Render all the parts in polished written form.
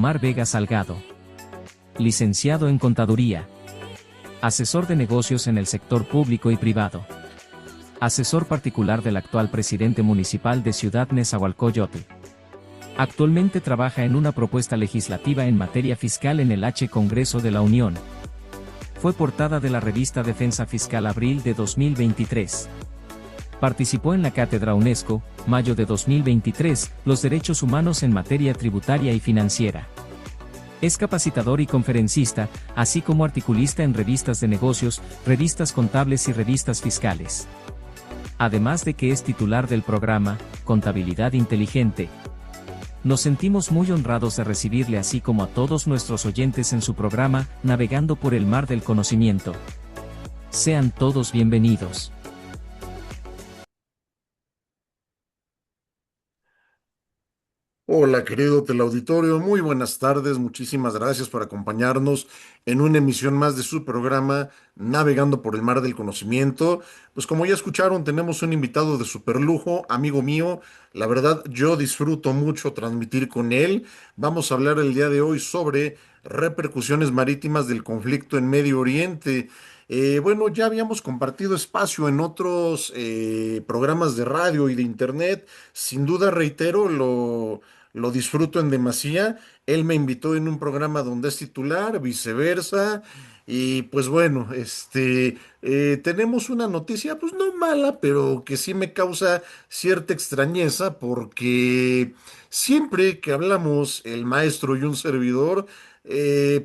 Omar Vega Salgado. Licenciado en Contaduría. Asesor de negocios en el sector público y privado. Asesor particular del actual presidente municipal de Ciudad Nezahualcóyotl. Actualmente trabaja en una propuesta legislativa en materia fiscal en el Congreso de la Unión. Fue portada de la revista Defensa Fiscal Abril de 2023. Participó en la Cátedra UNESCO, mayo de 2023, Los derechos humanos en materia tributaria y financiera. Es capacitador y conferencista, así como articulista en revistas de negocios, revistas contables y revistas fiscales. Además de que es titular del programa Contabilidad Inteligente. Nos sentimos muy honrados de recibirle, así como a todos nuestros oyentes en su programa Navegando por el Mar del Conocimiento. Sean todos bienvenidos. Hola, querido teleauditorio, muy buenas tardes, muchísimas gracias por acompañarnos en una emisión más de su programa Navegando por el Mar del Conocimiento. Pues como ya escucharon, tenemos un invitado de superlujo, amigo mío. La verdad, yo disfruto mucho transmitir con él. Vamos a hablar el día de hoy sobre repercusiones marítimas del conflicto en Medio Oriente. Bueno, ya habíamos compartido espacio en otros programas de radio y de internet. Sin duda, reitero, lo disfruto en demasía. Él me invitó en un programa donde es titular, viceversa. Y pues bueno, tenemos una noticia, pues no mala, pero que sí me causa cierta extrañeza porque siempre que hablamos el maestro y un servidor,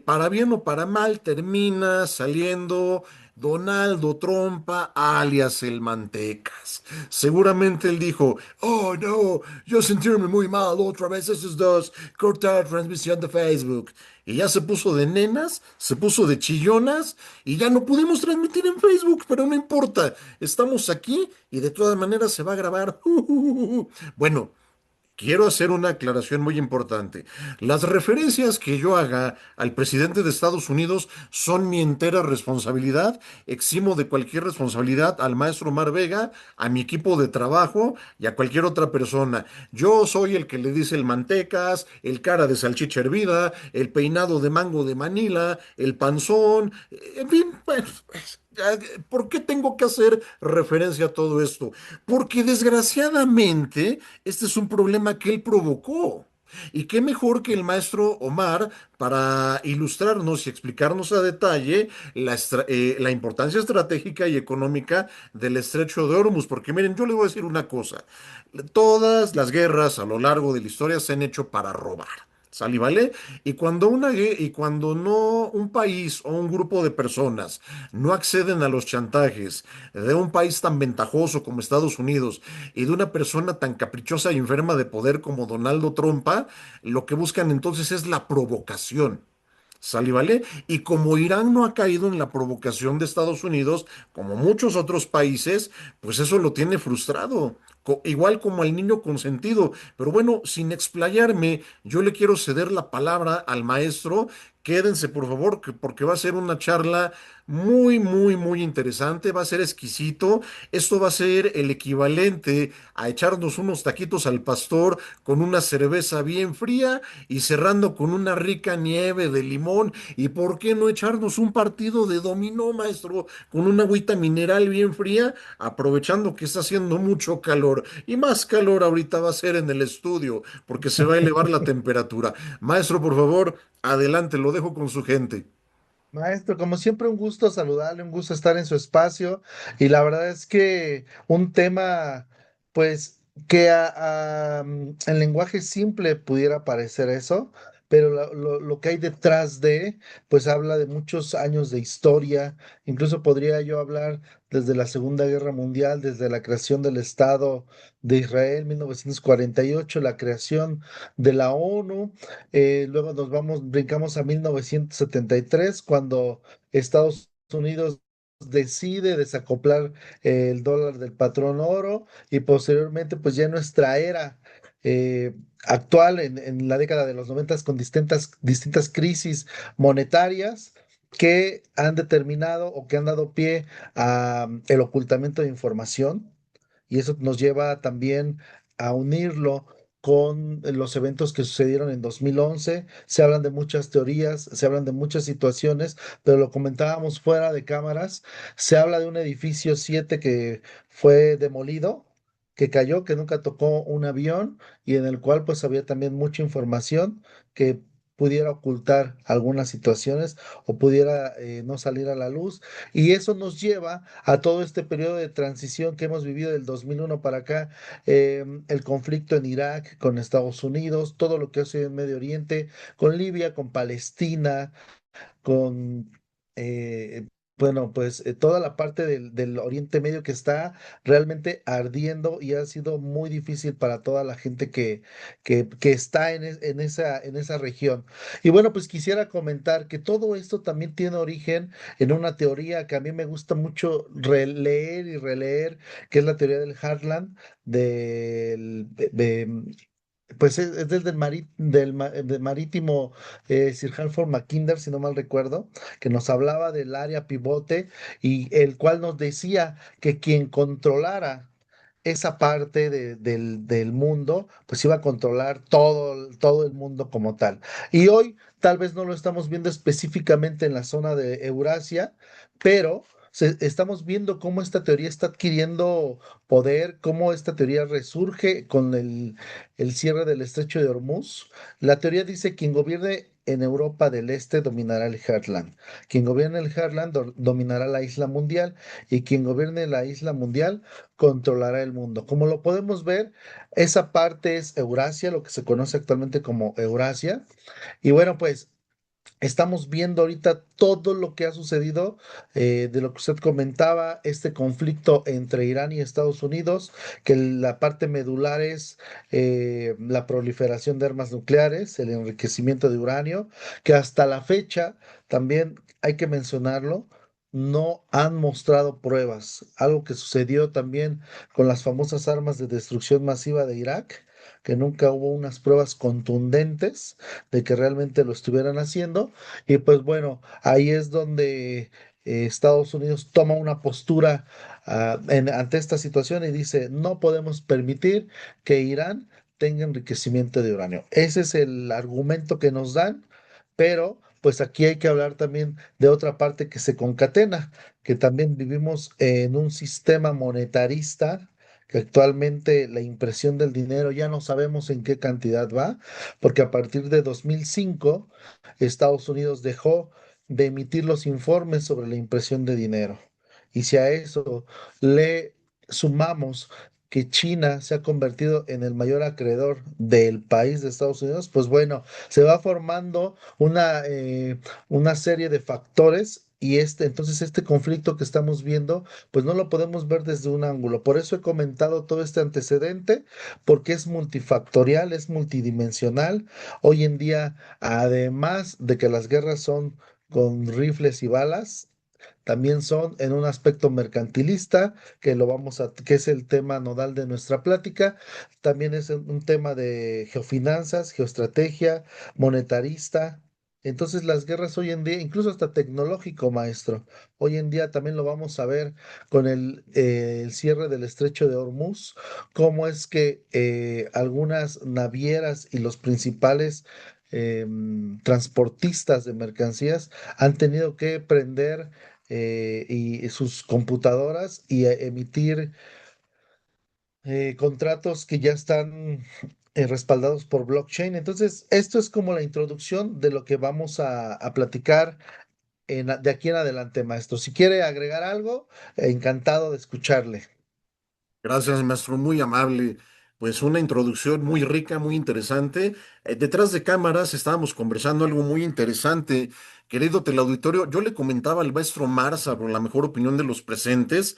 para bien o para mal, termina saliendo Donaldo Trompa, alias el Mantecas. Seguramente él dijo, oh no, yo sentirme muy mal otra vez esos dos, cortar transmisión de Facebook. Y ya se puso de nenas, se puso de chillonas y ya no pudimos transmitir en Facebook, pero no importa, estamos aquí y de todas maneras se va a grabar. Bueno. Quiero hacer una aclaración muy importante. Las referencias que yo haga al presidente de Estados Unidos son mi entera responsabilidad. Eximo de cualquier responsabilidad al maestro Omar Vega, a mi equipo de trabajo y a cualquier otra persona. Yo soy el que le dice el mantecas, el cara de salchicha hervida, el peinado de mango de Manila, el panzón, en fin, pues, ¿por qué tengo que hacer referencia a todo esto? Porque desgraciadamente este es un problema que él provocó. Y qué mejor que el maestro Omar para ilustrarnos y explicarnos a detalle la importancia estratégica y económica del estrecho de Hormuz. Porque miren, yo le voy a decir una cosa. Todas las guerras a lo largo de la historia se han hecho para robar. ¿Sale y vale? Y cuando no un país o un grupo de personas no acceden a los chantajes de un país tan ventajoso como Estados Unidos y de una persona tan caprichosa y enferma de poder como Donaldo Trump, lo que buscan entonces es la provocación. ¿Sale y vale? Y como Irán no ha caído en la provocación de Estados Unidos, como muchos otros países, pues eso lo tiene frustrado. Igual como al niño consentido. Pero bueno, sin explayarme, yo le quiero ceder la palabra al maestro. Quédense, por favor, porque va a ser una charla muy, muy, muy interesante. Va a ser exquisito. Esto va a ser el equivalente a echarnos unos taquitos al pastor con una cerveza bien fría y cerrando con una rica nieve de limón. ¿Y por qué no echarnos un partido de dominó, maestro, con una agüita mineral bien fría, aprovechando que está haciendo mucho calor? Y más calor ahorita va a ser en el estudio, porque se va a elevar la temperatura. Maestro, por favor, adelante, lo dejo con su gente. Maestro, como siempre, un gusto saludarle, un gusto estar en su espacio y la verdad es que un tema, pues, que en lenguaje simple pudiera parecer eso, pero lo que hay detrás de, pues, habla de muchos años de historia, incluso podría yo hablar desde la Segunda Guerra Mundial, desde la creación del Estado de Israel, 1948, la creación de la ONU. Luego brincamos a 1973, cuando Estados Unidos decide desacoplar el dólar del patrón oro y posteriormente pues ya en nuestra era actual, en la década de los 90 con distintas crisis monetarias que han determinado o que han dado pie a el ocultamiento de información y eso nos lleva también a unirlo con los eventos que sucedieron en 2011. Se hablan de muchas teorías, se hablan de muchas situaciones, pero lo comentábamos fuera de cámaras. Se habla de un edificio 7 que fue demolido, que cayó, que nunca tocó un avión y en el cual pues había también mucha información que pudiera ocultar algunas situaciones o pudiera no salir a la luz. Y eso nos lleva a todo este periodo de transición que hemos vivido del 2001 para acá, el conflicto en Irak con Estados Unidos, todo lo que hace en Medio Oriente, con Libia, con Palestina, con, eh, bueno, pues toda la parte del Oriente Medio que está realmente ardiendo y ha sido muy difícil para toda la gente que está en esa región. Y bueno, pues quisiera comentar que todo esto también tiene origen en una teoría que a mí me gusta mucho releer y releer, que es la teoría del Heartland, pues es del marítimo Sir Halford Mackinder, si no mal recuerdo, que nos hablaba del área pivote y el cual nos decía que quien controlara esa parte del mundo, pues iba a controlar todo el mundo como tal. Y hoy tal vez no lo estamos viendo específicamente en la zona de Eurasia, pero estamos viendo cómo esta teoría está adquiriendo poder, cómo esta teoría resurge con el cierre del estrecho de Hormuz. La teoría dice quien gobierne en Europa del Este dominará el Heartland. Quien gobierne el Heartland dominará la isla mundial y quien gobierne la isla mundial controlará el mundo. Como lo podemos ver, esa parte es Eurasia, lo que se conoce actualmente como Eurasia. Y bueno, pues estamos viendo ahorita todo lo que ha sucedido, de lo que usted comentaba, este conflicto entre Irán y Estados Unidos, que la parte medular es la proliferación de armas nucleares, el enriquecimiento de uranio, que hasta la fecha, también hay que mencionarlo, no han mostrado pruebas. Algo que sucedió también con las famosas armas de destrucción masiva de Irak, que nunca hubo unas pruebas contundentes de que realmente lo estuvieran haciendo. Y pues bueno, ahí es donde Estados Unidos toma una postura ante esta situación y dice, no podemos permitir que Irán tenga enriquecimiento de uranio. Ese es el argumento que nos dan, pero pues aquí hay que hablar también de otra parte que se concatena, que también vivimos en un sistema monetarista, que actualmente la impresión del dinero ya no sabemos en qué cantidad va, porque a partir de 2005 Estados Unidos dejó de emitir los informes sobre la impresión de dinero. Y si a eso le sumamos que China se ha convertido en el mayor acreedor del país de Estados Unidos, pues bueno, se va formando una serie de factores. Y entonces este conflicto que estamos viendo, pues no lo podemos ver desde un ángulo. Por eso he comentado todo este antecedente, porque es multifactorial, es multidimensional. Hoy en día, además de que las guerras son con rifles y balas, también son en un aspecto mercantilista, que es el tema nodal de nuestra plática. También es un tema de geofinanzas, geoestrategia, monetarista. Entonces las guerras hoy en día, incluso hasta tecnológico, maestro, hoy en día también lo vamos a ver con el cierre del estrecho de Hormuz, cómo es que algunas navieras y los principales transportistas de mercancías han tenido que prender y sus computadoras y emitir contratos que ya están respaldados por blockchain. Entonces, esto es como la introducción de lo que vamos a platicar de aquí en adelante, maestro. Si quiere agregar algo, encantado de escucharle. Gracias, maestro, muy amable. Pues una introducción muy rica, muy interesante. Detrás de cámaras estábamos conversando algo muy interesante. Querido teleauditorio, yo le comentaba al maestro Marza, por la mejor opinión de los presentes,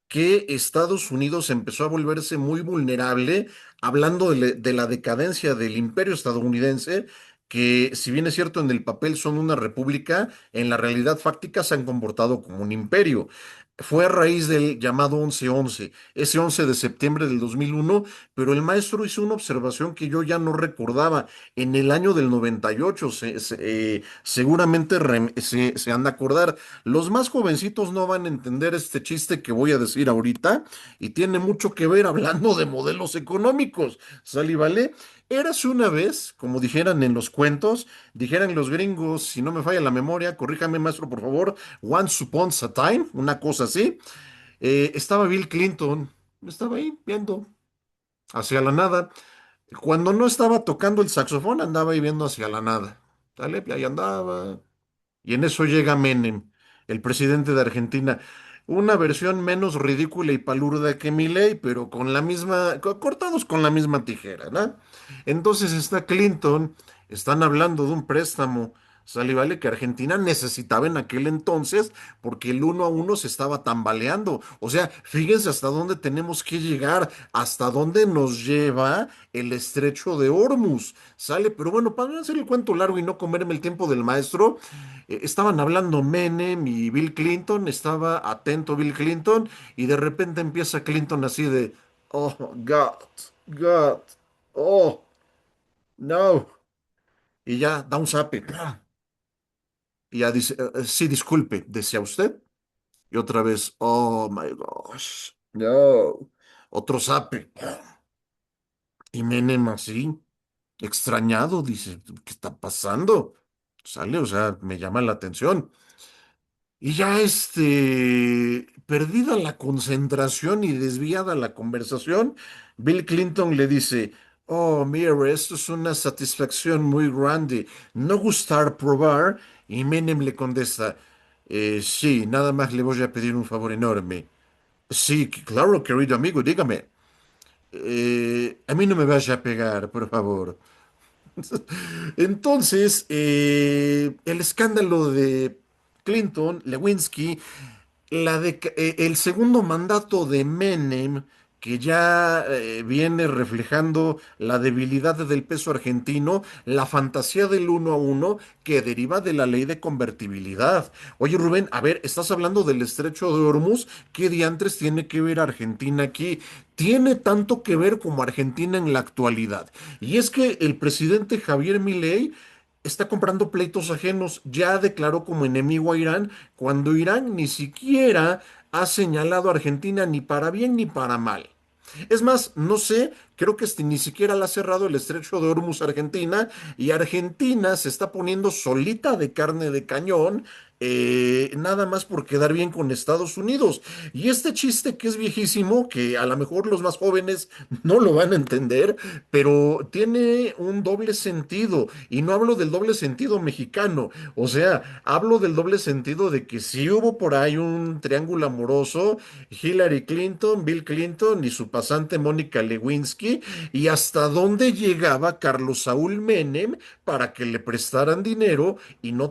que Estados Unidos empezó a volverse muy vulnerable, hablando de la decadencia del imperio estadounidense, que si bien es cierto en el papel son una república, en la realidad fáctica se han comportado como un imperio. Fue a raíz del llamado 11-11, ese 11 de septiembre del 2001, pero el maestro hizo una observación que yo ya no recordaba. En el año del 98, seguramente se han de acordar. Los más jovencitos no van a entender este chiste que voy a decir ahorita, y tiene mucho que ver hablando de modelos económicos. ¿Sale y vale? Érase una vez, como dijeran en los cuentos, dijeran los gringos, si no me falla la memoria, corríjame maestro por favor, Once Upon a Time, una cosa así. Estaba Bill Clinton, estaba ahí viendo hacia la nada. Cuando no estaba tocando el saxofón, andaba ahí viendo hacia la nada. ¿Sale? Y ahí andaba. Y en eso llega Menem, el presidente de Argentina. Una versión menos ridícula y palurda que Milei, pero con la misma, cortados con la misma tijera, ¿no? Entonces está Clinton, están hablando de un préstamo, sale y vale, que Argentina necesitaba en aquel entonces, porque el 1-1 se estaba tambaleando. O sea, fíjense hasta dónde tenemos que llegar, hasta dónde nos lleva el estrecho de Hormuz, ¿sale? Pero bueno, para no hacer el cuento largo y no comerme el tiempo del maestro, estaban hablando Menem y Bill Clinton, estaba atento Bill Clinton, y de repente empieza Clinton así de, oh, God, God, oh, no, y ya da un zape, y ya dice, sí, disculpe, ¿desea usted? Y otra vez, oh, my gosh, no, otro zape, y Menem así, extrañado, dice, ¿qué está pasando? Sale, o sea, me llama la atención. Y ya perdida la concentración y desviada la conversación, Bill Clinton le dice, oh, mire, esto es una satisfacción muy grande. ¿No gustar probar? Y Menem le contesta, sí, nada más le voy a pedir un favor enorme. Sí, claro, querido amigo, dígame. A mí no me vaya a pegar, por favor. Entonces, el escándalo de Clinton, Lewinsky, el segundo mandato de Menem, que ya viene reflejando la debilidad del peso argentino, la fantasía del 1-1 que deriva de la ley de convertibilidad. Oye, Rubén, a ver, estás hablando del estrecho de Hormuz, ¿qué diantres tiene que ver Argentina aquí? Tiene tanto que ver como Argentina en la actualidad. Y es que el presidente Javier Milei está comprando pleitos ajenos, ya declaró como enemigo a Irán, cuando Irán ni siquiera ha señalado a Argentina ni para bien ni para mal. Es más, no sé, creo que ni siquiera le ha cerrado el estrecho de Hormuz a Argentina, y Argentina se está poniendo solita de carne de cañón, nada más por quedar bien con Estados Unidos. Y este chiste que es viejísimo, que a lo mejor los más jóvenes no lo van a entender, pero tiene un doble sentido. Y no hablo del doble sentido mexicano, o sea, hablo del doble sentido de que si hubo por ahí un triángulo amoroso, Hillary Clinton, Bill Clinton y su pasante Mónica Lewinsky, y hasta dónde llegaba Carlos Saúl Menem para que le prestaran dinero y no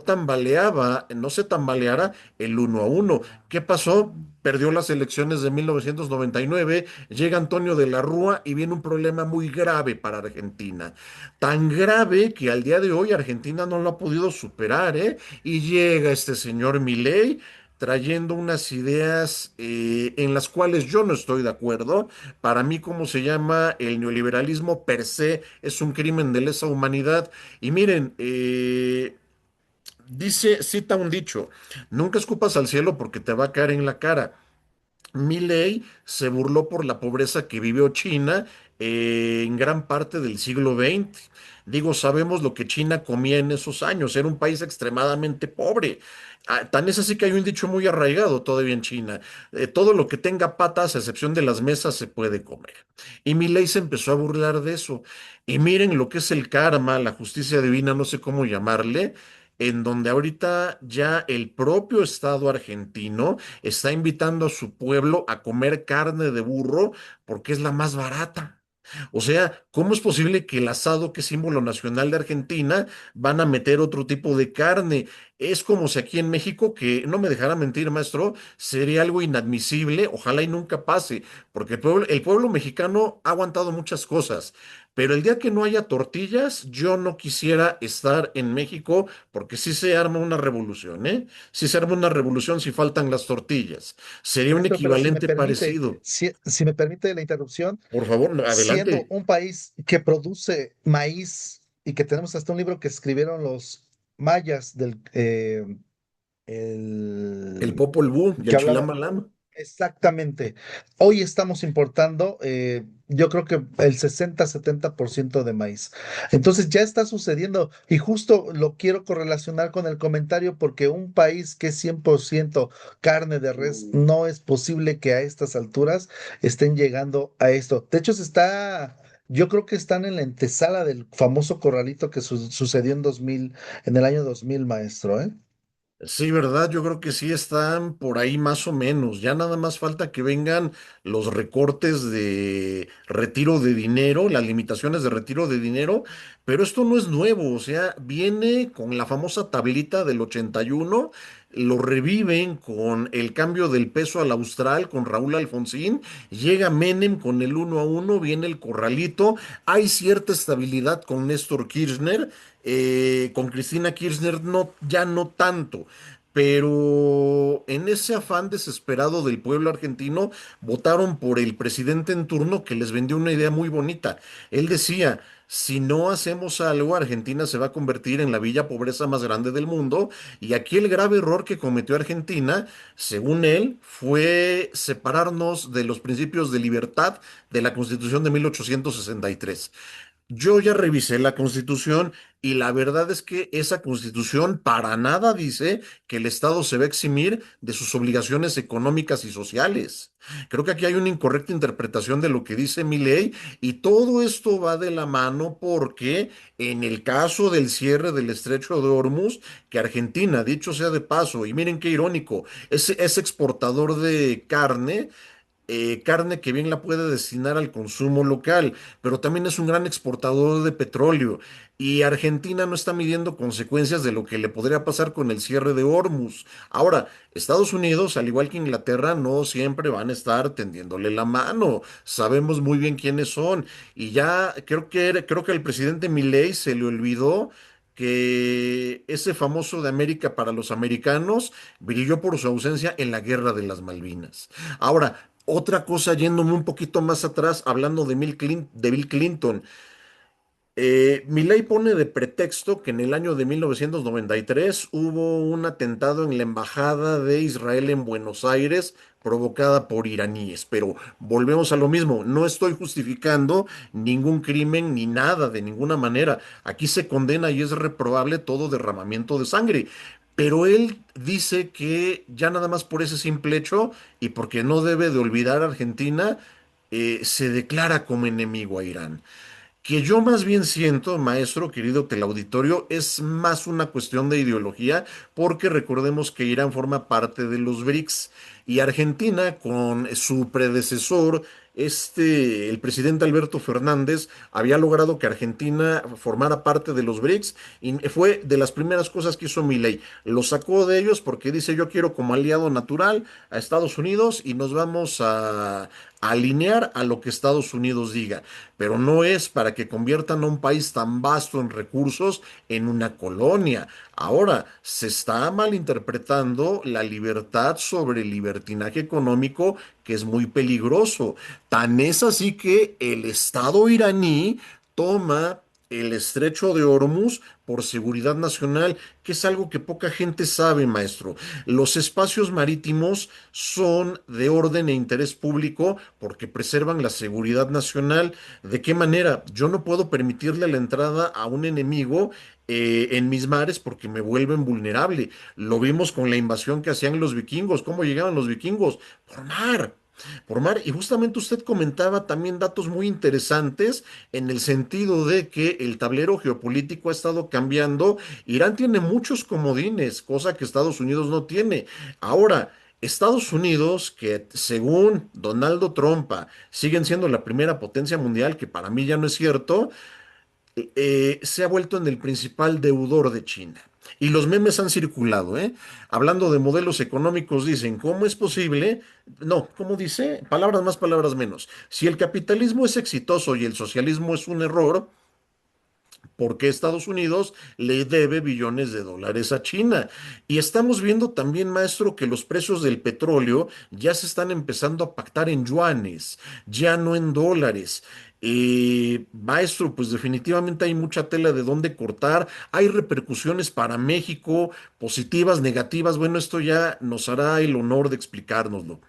se tambaleara el 1-1. ¿Qué pasó? Perdió las elecciones de 1999, llega Antonio de la Rúa y viene un problema muy grave para Argentina. Tan grave que al día de hoy Argentina no lo ha podido superar, ¿eh? Y llega este señor Milei trayendo unas ideas en las cuales yo no estoy de acuerdo. Para mí, como se llama, el neoliberalismo per se es un crimen de lesa humanidad. Y miren, cita un dicho, nunca escupas al cielo porque te va a caer en la cara. Milley se burló por la pobreza que vivió China en gran parte del siglo XX. Digo, sabemos lo que China comía en esos años, era un país extremadamente pobre. Tan es así que hay un dicho muy arraigado todavía en China: todo lo que tenga patas, a excepción de las mesas, se puede comer. Y Milley se empezó a burlar de eso. Y miren lo que es el karma, la justicia divina, no sé cómo llamarle, en donde ahorita ya el propio Estado argentino está invitando a su pueblo a comer carne de burro porque es la más barata. O sea, ¿cómo es posible que el asado, que es símbolo nacional de Argentina, van a meter otro tipo de carne? Es como si aquí en México, que no me dejara mentir, maestro, sería algo inadmisible, ojalá y nunca pase, porque el pueblo mexicano ha aguantado muchas cosas, Pero el día que no haya tortillas, yo no quisiera estar en México porque sí se arma una revolución, ¿eh? Sí se arma una revolución si faltan las tortillas. Sería un Maestro, pero si me equivalente permite, parecido. si me permite la interrupción, Por favor, no, siendo adelante. un país que produce maíz y que tenemos hasta un libro que escribieron los mayas El el, Popol Vuh y que el hablaba. Chilambalam. Exactamente. Hoy estamos importando, yo creo que el 60-70% de maíz. Entonces ya está sucediendo y justo lo quiero correlacionar con el comentario porque un país que es 100% carne de res, no es posible que a estas alturas estén llegando a esto. De hecho, yo creo que están en la antesala del famoso corralito que sucedió en el año 2000, maestro, ¿eh? Sí, ¿verdad? Yo creo que sí están por ahí más o menos. Ya nada más falta que vengan los recortes de retiro de dinero, las limitaciones de retiro de dinero, pero esto no es nuevo, o sea, viene con la famosa tablita del 81, lo reviven con el cambio del peso al austral con Raúl Alfonsín, llega Menem con el 1 a 1, viene el corralito, hay cierta estabilidad con Néstor Kirchner, con Cristina Kirchner no, ya no tanto. Pero en ese afán desesperado del pueblo argentino, votaron por el presidente en turno que les vendió una idea muy bonita. Él decía, si no hacemos algo, Argentina se va a convertir en la villa pobreza más grande del mundo. Y aquí el grave error que cometió Argentina, según él, fue separarnos de los principios de libertad de la Constitución de 1863. Yo ya revisé la Constitución y la verdad es que esa Constitución para nada dice que el Estado se va a eximir de sus obligaciones económicas y sociales. Creo que aquí hay una incorrecta interpretación de lo que dice mi ley y todo esto va de la mano porque en el caso del cierre del Estrecho de Hormuz, que Argentina, dicho sea de paso, y miren qué irónico, es exportador de carne, carne que bien la puede destinar al consumo local, pero también es un gran exportador de petróleo. Y Argentina no está midiendo consecuencias de lo que le podría pasar con el cierre de Hormuz. Ahora, Estados Unidos, al igual que Inglaterra, no siempre van a estar tendiéndole la mano. Sabemos muy bien quiénes son. Y ya creo que al presidente Milei se le olvidó que ese famoso de América para los americanos brilló por su ausencia en la Guerra de las Malvinas. Ahora, otra cosa, yéndome un poquito más atrás, hablando de Bill Clinton, Milei pone de pretexto que en el año de 1993 hubo un atentado en la embajada de Israel en Buenos Aires provocada por iraníes, pero volvemos a lo mismo, no estoy justificando ningún crimen ni nada de ninguna manera. Aquí se condena y es reprobable todo derramamiento de sangre. Pero él dice que ya nada más por ese simple hecho y porque no debe de olvidar a Argentina, se declara como enemigo a Irán. Que yo más bien siento, maestro, querido teleauditorio, es más una cuestión de ideología, porque recordemos que Irán forma parte de los BRICS y Argentina, con su predecesor, el presidente Alberto Fernández, había logrado que Argentina formara parte de los BRICS y fue de las primeras cosas que hizo Milei. Lo sacó de ellos porque dice yo quiero como aliado natural a Estados Unidos y nos vamos a alinear a lo que Estados Unidos diga, pero no es para que conviertan a un país tan vasto en recursos en una colonia. Ahora, se está malinterpretando la libertad sobre el libertinaje económico, que es muy peligroso. Tan es así que el Estado iraní toma el estrecho de Hormuz por seguridad nacional, que es algo que poca gente sabe, maestro. Los espacios marítimos son de orden e interés público porque preservan la seguridad nacional. ¿De qué manera? Yo no puedo permitirle la entrada a un enemigo en mis mares porque me vuelven vulnerable. Lo vimos con la invasión que hacían los vikingos. ¿Cómo llegaban los vikingos? Por mar. Por mar, y justamente usted comentaba también datos muy interesantes en el sentido de que el tablero geopolítico ha estado cambiando. Irán tiene muchos comodines, cosa que Estados Unidos no tiene. Ahora, Estados Unidos, que según Donaldo Trump siguen siendo la primera potencia mundial, que para mí ya no es cierto, se ha vuelto en el principal deudor de China. Y los memes han circulado, ¿eh? Hablando de modelos económicos, dicen, ¿cómo es posible? No, ¿cómo dice? Palabras más, palabras menos. Si el capitalismo es exitoso y el socialismo es un error, ¿por qué Estados Unidos le debe billones de dólares a China? Y estamos viendo también, maestro, que los precios del petróleo ya se están empezando a pactar en yuanes, ya no en dólares. Maestro, pues definitivamente hay mucha tela de dónde cortar, hay repercusiones para México, positivas, negativas. Bueno, esto ya nos hará el honor de explicárnoslo.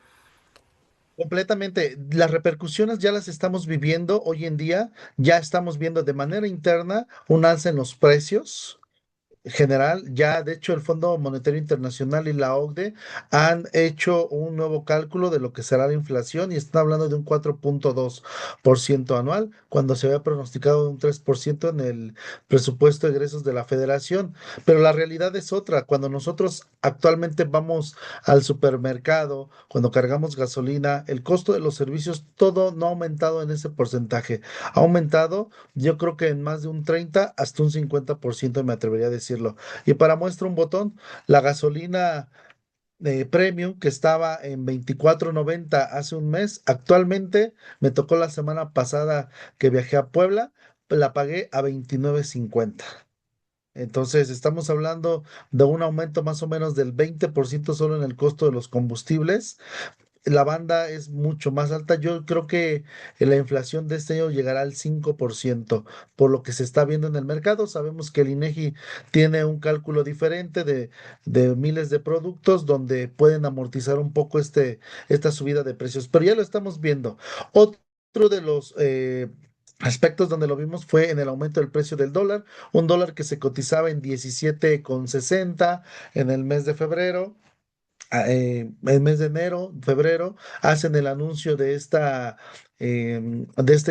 Completamente. Las repercusiones ya las estamos viviendo hoy en día, ya estamos viendo de manera interna un alza en los precios general. Ya, de hecho, el Fondo Monetario Internacional y la OCDE han hecho un nuevo cálculo de lo que será la inflación y están hablando de un 4,2% anual, cuando se había pronosticado un 3% en el presupuesto de egresos de la Federación. Pero la realidad es otra. Cuando nosotros actualmente vamos al supermercado, cuando cargamos gasolina, el costo de los servicios, todo no ha aumentado en ese porcentaje. Ha aumentado, yo creo que en más de un 30 hasta un 50%, me atrevería a decirlo. Y para muestra un botón, la gasolina premium que estaba en 24.90 hace un mes, actualmente me tocó la semana pasada que viajé a Puebla, la pagué a 29.50. Entonces, estamos hablando de un aumento más o menos del 20% solo en el costo de los combustibles. La banda es mucho más alta. Yo creo que la inflación de este año llegará al 5% por lo que se está viendo en el mercado. Sabemos que el INEGI tiene un cálculo diferente de miles de productos donde pueden amortizar un poco esta subida de precios, pero ya lo estamos viendo. Otro de los aspectos donde lo vimos fue en el aumento del precio del dólar, un dólar que se cotizaba en 17,60 en el mes de febrero. El mes de enero, febrero, hacen el anuncio de este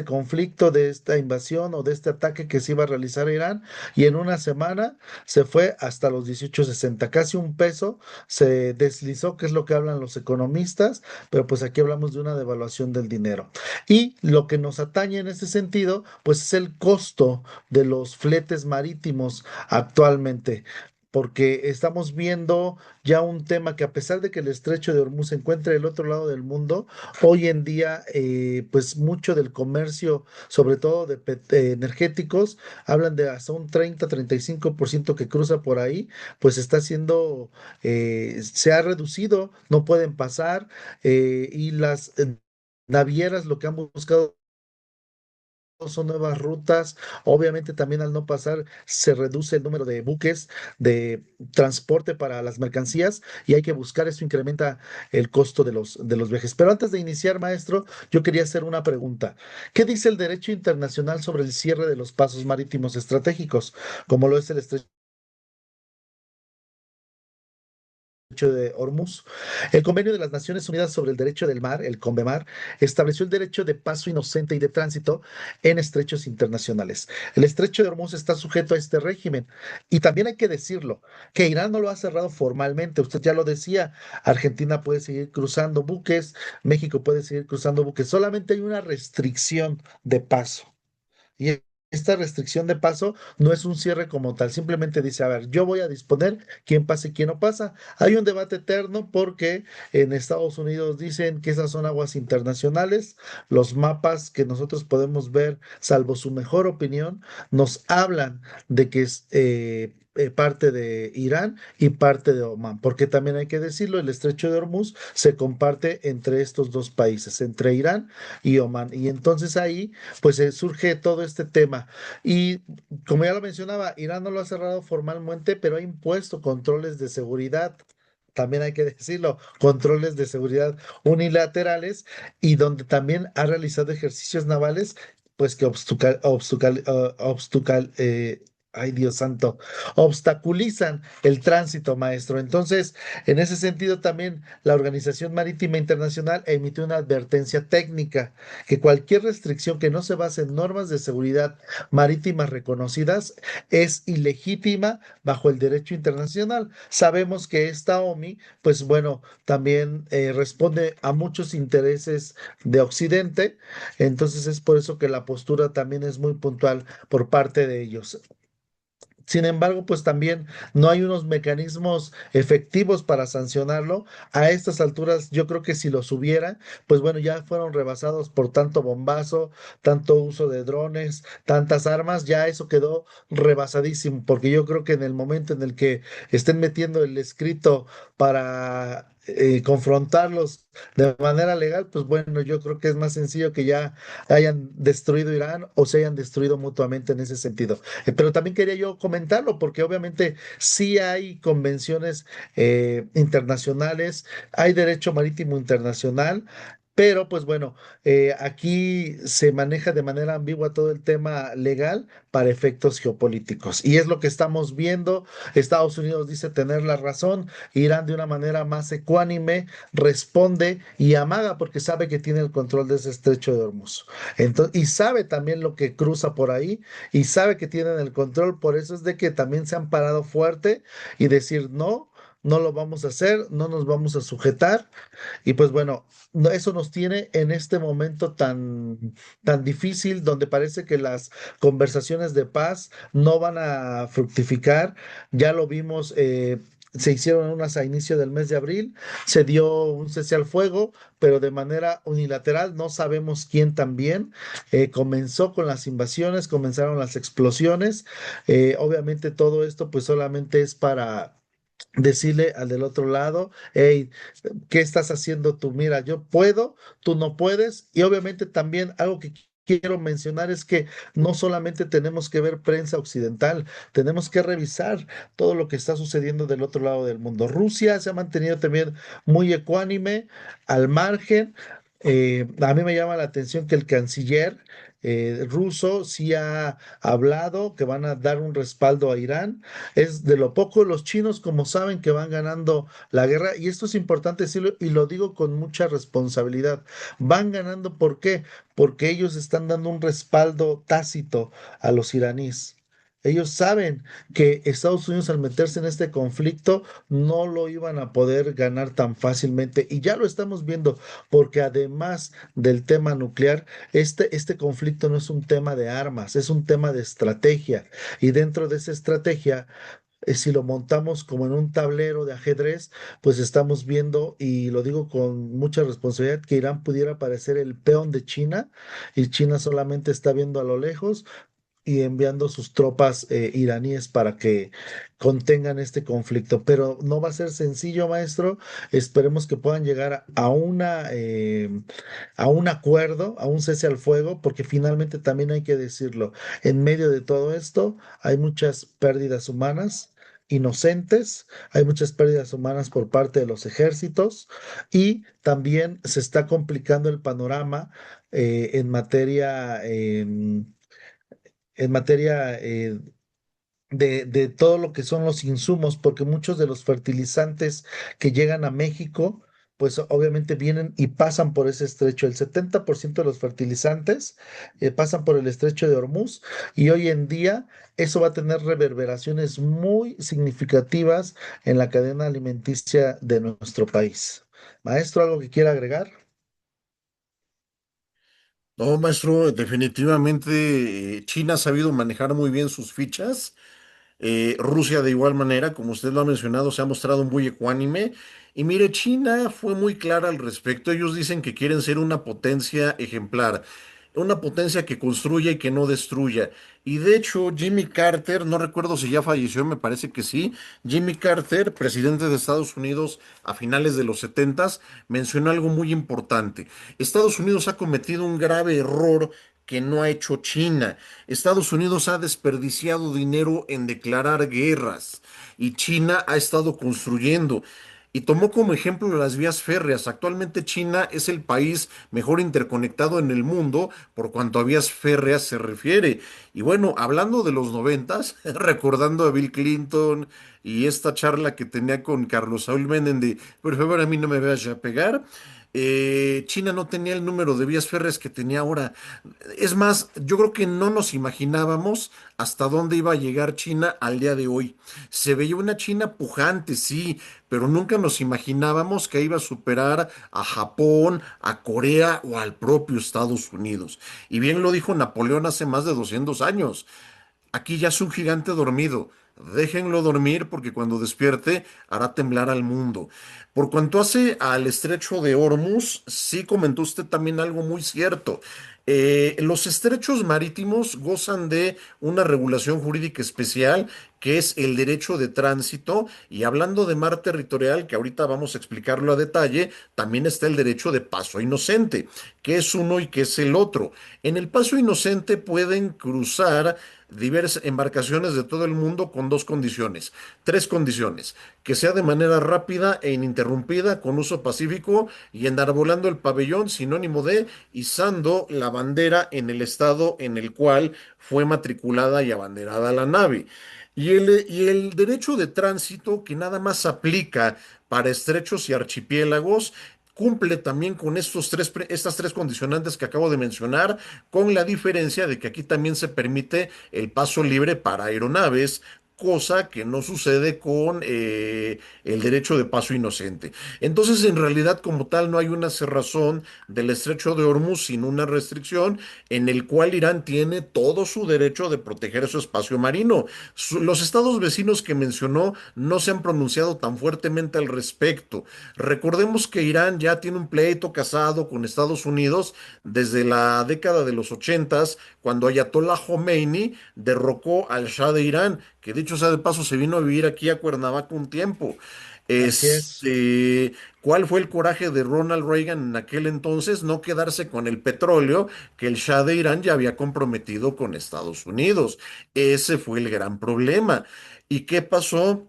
conflicto, de esta invasión o de este ataque que se iba a realizar a Irán, y en una semana se fue hasta los 18,60, casi un peso se deslizó, que es lo que hablan los economistas, pero pues aquí hablamos de una devaluación del dinero. Y lo que nos atañe en ese sentido, pues es el costo de los fletes marítimos actualmente, porque estamos viendo ya un tema que, a pesar de que el estrecho de Hormuz se encuentra del otro lado del mundo, hoy en día pues mucho del comercio, sobre todo de energéticos, hablan de hasta un 30-35% que cruza por ahí, pues está siendo, se ha reducido, no pueden pasar, y las navieras lo que han buscado son nuevas rutas. Obviamente también al no pasar se reduce el número de buques de transporte para las mercancías y hay que buscar, eso incrementa el costo de los viajes. Pero antes de iniciar, maestro, yo quería hacer una pregunta. ¿Qué dice el derecho internacional sobre el cierre de los pasos marítimos estratégicos, como lo es el estrecho de Hormuz? El Convenio de las Naciones Unidas sobre el Derecho del Mar, el CONVEMAR, estableció el derecho de paso inocente y de tránsito en estrechos internacionales. El estrecho de Hormuz está sujeto a este régimen. Y también hay que decirlo, que Irán no lo ha cerrado formalmente. Usted ya lo decía, Argentina puede seguir cruzando buques, México puede seguir cruzando buques. Solamente hay una restricción de paso. Y esta restricción de paso no es un cierre como tal, simplemente dice, a ver, yo voy a disponer quién pasa y quién no pasa. Hay un debate eterno porque en Estados Unidos dicen que esas son aguas internacionales. Los mapas que nosotros podemos ver, salvo su mejor opinión, nos hablan de que es parte de Irán y parte de Omán, porque también hay que decirlo, el estrecho de Hormuz se comparte entre estos dos países, entre Irán y Omán. Y entonces ahí pues surge todo este tema. Y como ya lo mencionaba, Irán no lo ha cerrado formalmente, pero ha impuesto controles de seguridad. También hay que decirlo, controles de seguridad unilaterales, y donde también ha realizado ejercicios navales, pues que ay Dios santo, obstaculizan el tránsito, maestro. Entonces, en ese sentido también la Organización Marítima Internacional emitió una advertencia técnica, que cualquier restricción que no se base en normas de seguridad marítimas reconocidas es ilegítima bajo el derecho internacional. Sabemos que esta OMI, pues bueno, también responde a muchos intereses de Occidente, entonces es por eso que la postura también es muy puntual por parte de ellos. Sin embargo, pues también no hay unos mecanismos efectivos para sancionarlo. A estas alturas, yo creo que si los hubiera, pues bueno, ya fueron rebasados por tanto bombazo, tanto uso de drones, tantas armas, ya eso quedó rebasadísimo, porque yo creo que en el momento en el que estén metiendo el escrito para confrontarlos de manera legal, pues bueno, yo creo que es más sencillo que ya hayan destruido Irán o se hayan destruido mutuamente en ese sentido. Pero también quería yo comentarlo porque obviamente sí hay convenciones internacionales, hay derecho marítimo internacional. Pero pues bueno, aquí se maneja de manera ambigua todo el tema legal para efectos geopolíticos. Y es lo que estamos viendo. Estados Unidos dice tener la razón. Irán de una manera más ecuánime responde y amaga porque sabe que tiene el control de ese estrecho de Hormuz. Entonces, y sabe también lo que cruza por ahí y sabe que tienen el control. Por eso es de que también se han parado fuerte y decir no. No lo vamos a hacer, no nos vamos a sujetar. Y pues bueno, eso nos tiene en este momento tan difícil, donde parece que las conversaciones de paz no van a fructificar. Ya lo vimos. Se hicieron unas a inicio del mes de abril, se dio un cese al fuego, pero de manera unilateral, no sabemos quién también. Comenzó con las invasiones, comenzaron las explosiones. Obviamente todo esto pues solamente es para decirle al del otro lado, hey, ¿qué estás haciendo tú? Mira, yo puedo, tú no puedes. Y obviamente también algo que quiero mencionar es que no solamente tenemos que ver prensa occidental, tenemos que revisar todo lo que está sucediendo del otro lado del mundo. Rusia se ha mantenido también muy ecuánime, al margen. A mí me llama la atención que el canciller ruso sí ha hablado que van a dar un respaldo a Irán. Es de lo poco los chinos, como saben, que van ganando la guerra, y esto es importante decirlo y lo digo con mucha responsabilidad. Van ganando, ¿por qué? Porque ellos están dando un respaldo tácito a los iraníes. Ellos saben que Estados Unidos al meterse en este conflicto no lo iban a poder ganar tan fácilmente y ya lo estamos viendo porque además del tema nuclear, este conflicto no es un tema de armas, es un tema de estrategia y dentro de esa estrategia si lo montamos como en un tablero de ajedrez, pues estamos viendo, y lo digo con mucha responsabilidad, que Irán pudiera parecer el peón de China y China solamente está viendo a lo lejos y enviando sus tropas iraníes para que contengan este conflicto. Pero no va a ser sencillo, maestro. Esperemos que puedan llegar a un acuerdo, a un cese al fuego, porque finalmente también hay que decirlo, en medio de todo esto hay muchas pérdidas humanas inocentes, hay muchas pérdidas humanas por parte de los ejércitos y también se está complicando el panorama en materia, de todo lo que son los insumos, porque muchos de los fertilizantes que llegan a México, pues obviamente vienen y pasan por ese estrecho. El 70% de los fertilizantes pasan por el estrecho de Hormuz y hoy en día eso va a tener reverberaciones muy significativas en la cadena alimenticia de nuestro país. Maestro, ¿algo que quiera agregar? No, maestro, definitivamente China ha sabido manejar muy bien sus fichas. Rusia de igual manera, como usted lo ha mencionado, se ha mostrado muy ecuánime. Y mire, China fue muy clara al respecto. Ellos dicen que quieren ser una potencia ejemplar, una potencia que construya y que no destruya. Y de hecho, Jimmy Carter, no recuerdo si ya falleció, me parece que sí. Jimmy Carter, presidente de Estados Unidos a finales de los setentas, mencionó algo muy importante. Estados Unidos ha cometido un grave error que no ha hecho China. Estados Unidos ha desperdiciado dinero en declarar guerras y China ha estado construyendo. Y tomó como ejemplo las vías férreas. Actualmente China es el país mejor interconectado en el mundo por cuanto a vías férreas se refiere. Y bueno, hablando de los noventas, recordando a Bill Clinton y esta charla que tenía con Carlos Saúl Menem de, por favor, a mí no me vayas a pegar. China no tenía el número de vías férreas que tenía ahora. Es más, yo creo que no nos imaginábamos hasta dónde iba a llegar China al día de hoy. Se veía una China pujante, sí, pero nunca nos imaginábamos que iba a superar a Japón, a Corea o al propio Estados Unidos. Y bien lo dijo Napoleón hace más de 200 años. Aquí ya es un gigante dormido. déjenlo dormir porque cuando despierte hará temblar al mundo. Por cuanto hace al estrecho de Hormuz, sí comentó usted también algo muy cierto. Los estrechos marítimos gozan de una regulación jurídica especial que es el derecho de tránsito, y hablando de mar territorial, que ahorita vamos a explicarlo a detalle, también está el derecho de paso inocente, que es uno y que es el otro. En el paso inocente pueden cruzar diversas embarcaciones de todo el mundo con dos condiciones, tres condiciones: que sea de manera rápida e ininterrumpida, con uso pacífico y enarbolando el pabellón, sinónimo de izando la bandera en el estado en el cual fue matriculada y abanderada la nave. Y el derecho de tránsito, que nada más aplica para estrechos y archipiélagos, cumple también con estas tres condicionantes que acabo de mencionar, con la diferencia de que aquí también se permite el paso libre para aeronaves, cosa que no sucede con el derecho de paso inocente. Entonces, en realidad, como tal, no hay una cerrazón del estrecho de Hormuz, sino una restricción en el cual Irán tiene todo su derecho de proteger su espacio marino. Los estados vecinos que mencionó no se han pronunciado tan fuertemente al respecto. Recordemos que Irán ya tiene un pleito casado con Estados Unidos desde la década de los ochentas, cuando Ayatollah Khomeini derrocó al Shah de Irán, que dicho sea de paso se vino a vivir aquí a Cuernavaca un tiempo. Así es. ¿Cuál fue el coraje de Ronald Reagan en aquel entonces? No quedarse con el petróleo que el Shah de Irán ya había comprometido con Estados Unidos. Ese fue el gran problema. ¿Y qué pasó?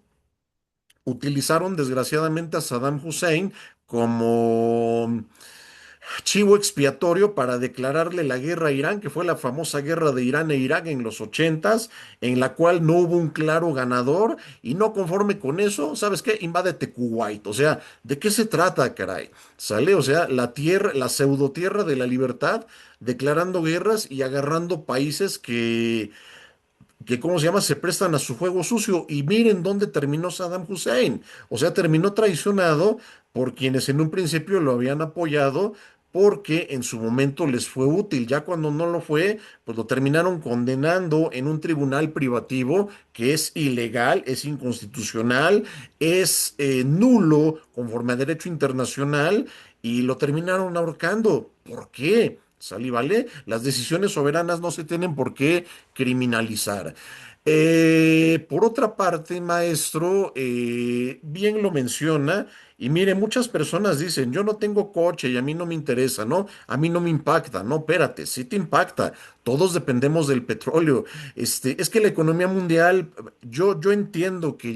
Utilizaron desgraciadamente a Saddam Hussein como chivo expiatorio para declararle la guerra a Irán, que fue la famosa guerra de Irán e Irak en los ochentas, en la cual no hubo un claro ganador, y no conforme con eso, ¿sabes qué? Invádete Kuwait. O sea, ¿de qué se trata, caray? ¿Sale? O sea, la tierra, la pseudo tierra de la libertad, declarando guerras y agarrando países que, ¿cómo se llama? Se prestan a su juego sucio. Y miren dónde terminó Saddam Hussein. O sea, terminó traicionado por quienes en un principio lo habían apoyado, porque en su momento les fue útil. Ya cuando no lo fue, pues lo terminaron condenando en un tribunal privativo que es ilegal, es inconstitucional, es nulo conforme a derecho internacional, y lo terminaron ahorcando. ¿Por qué? ¿Sale y vale? Las decisiones soberanas no se tienen por qué criminalizar. Por otra parte, maestro, bien lo menciona, y mire, muchas personas dicen, yo no tengo coche y a mí no me interesa, ¿no? A mí no me impacta, no, espérate, sí te impacta, todos dependemos del petróleo. Es que la economía mundial, yo entiendo que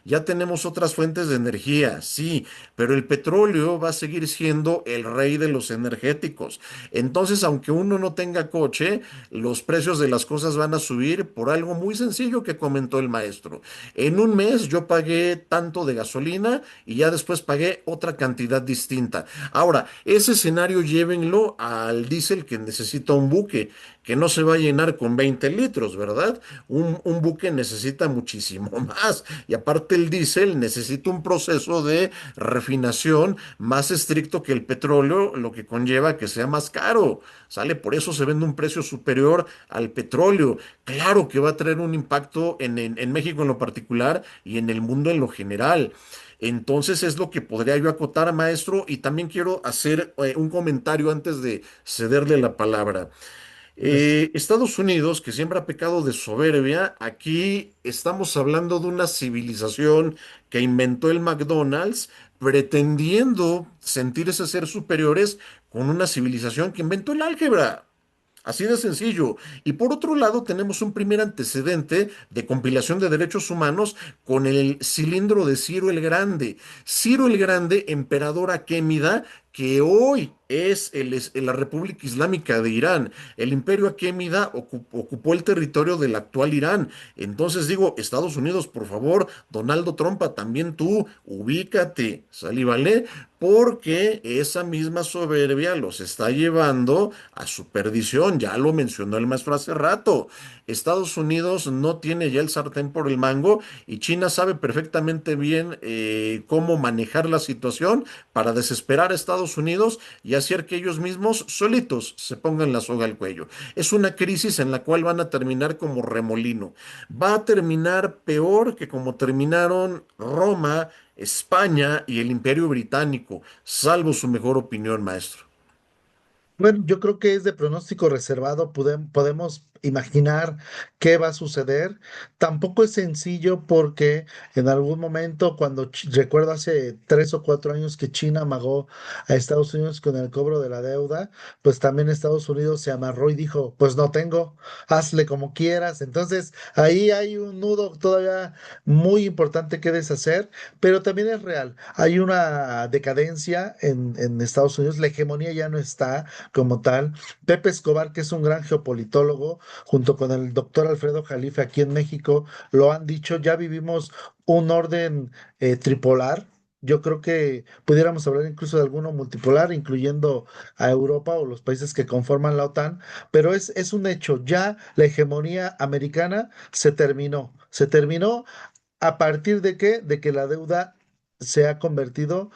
ya tenemos otras fuentes de energía, sí, pero el petróleo va a seguir siendo el rey de los energéticos. Entonces, aunque uno no tenga coche, los precios de las cosas van a subir por algo muy sencillo que comentó el maestro. En un mes yo pagué tanto de gasolina y ya después pagué otra cantidad distinta. Ahora, ese escenario llévenlo al diésel que necesita un buque, que no se va a llenar con 20 litros, ¿verdad? Un buque necesita muchísimo más. Y aparte el diésel necesita un proceso de refinación más estricto que el petróleo, lo que conlleva que sea más caro. ¿Sale? Por eso se vende un precio superior al petróleo. Claro que va a traer un impacto en México en lo particular y en el mundo en lo general. Entonces es lo que podría yo acotar, maestro, y también quiero hacer un comentario antes de cederle la palabra. Es- Estados Unidos, que siempre ha pecado de soberbia, aquí estamos hablando de una civilización que inventó el McDonald's, pretendiendo sentirse ser superiores con una civilización que inventó el álgebra. Así de sencillo. Y por otro lado, tenemos un primer antecedente de compilación de derechos humanos con el cilindro de Ciro el Grande. Ciro el Grande, emperador aquémida, que hoy es la República Islámica de Irán. El imperio aquémida ocupó el territorio del actual Irán. Entonces digo, Estados Unidos, por favor, Donaldo Trump, también tú, ubícate, ¿sale y vale? Porque esa misma soberbia los está llevando a su perdición. Ya lo mencionó el maestro hace rato. Estados Unidos no tiene ya el sartén por el mango, y China sabe perfectamente bien cómo manejar la situación para desesperar a Estados Estados Unidos y hacer que ellos mismos solitos se pongan la soga al cuello. Es una crisis en la cual van a terminar como remolino. Va a terminar peor que como terminaron Roma, España y el Imperio Británico, salvo su mejor opinión, maestro. Bueno, yo creo que es de pronóstico reservado, podemos imaginar qué va a suceder. Tampoco es sencillo porque en algún momento, recuerdo hace 3 o 4 años que China amagó a Estados Unidos con el cobro de la deuda, pues también Estados Unidos se amarró y dijo, pues no tengo, hazle como quieras. Entonces, ahí hay un nudo todavía muy importante que deshacer, pero también es real. Hay una decadencia en Estados Unidos, la hegemonía ya no está como tal. Pepe Escobar, que es un gran geopolitólogo, junto con el doctor Alfredo Jalife aquí en México, lo han dicho, ya vivimos un orden tripolar. Yo creo que pudiéramos hablar incluso de alguno multipolar, incluyendo a Europa o los países que conforman la OTAN, pero es un hecho, ya la hegemonía americana se terminó ¿a partir de qué? De que la deuda se ha convertido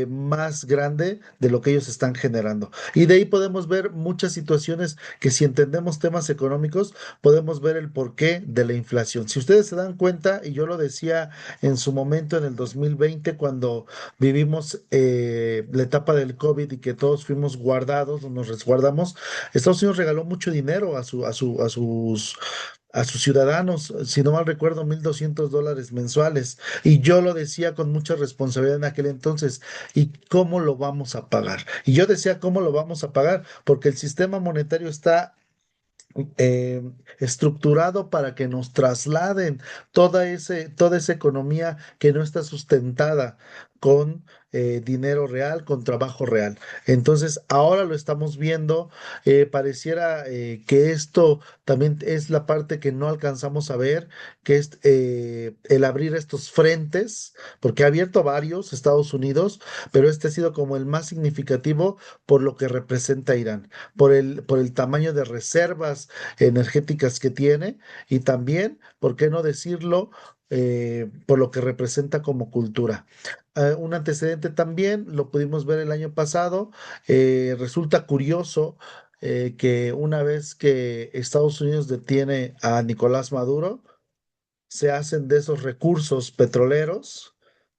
más grande de lo que ellos están generando. Y de ahí podemos ver muchas situaciones que si entendemos temas económicos, podemos ver el porqué de la inflación. Si ustedes se dan cuenta, y yo lo decía en su momento en el 2020, cuando vivimos la etapa del COVID y que todos fuimos guardados, nos resguardamos, Estados Unidos regaló mucho dinero a sus ciudadanos, si no mal recuerdo, $1,200 mensuales. Y yo lo decía con mucha responsabilidad en aquel entonces. ¿Y cómo lo vamos a pagar? Y yo decía, ¿cómo lo vamos a pagar? Porque el sistema monetario está eh, estructurado para que nos trasladen toda esa economía que no está sustentada con dinero real, con trabajo real. Entonces, ahora lo estamos viendo, pareciera que esto también es la parte que no alcanzamos a ver, que es el abrir estos frentes, porque ha abierto varios Estados Unidos, pero este ha sido como el más significativo por lo que representa Irán, por el tamaño de reservas energéticas que tiene y también, ¿por qué no decirlo? Por lo que representa como cultura. Un antecedente también, lo pudimos ver el año pasado, resulta curioso que una vez que Estados Unidos detiene a Nicolás Maduro, se hacen de esos recursos petroleros,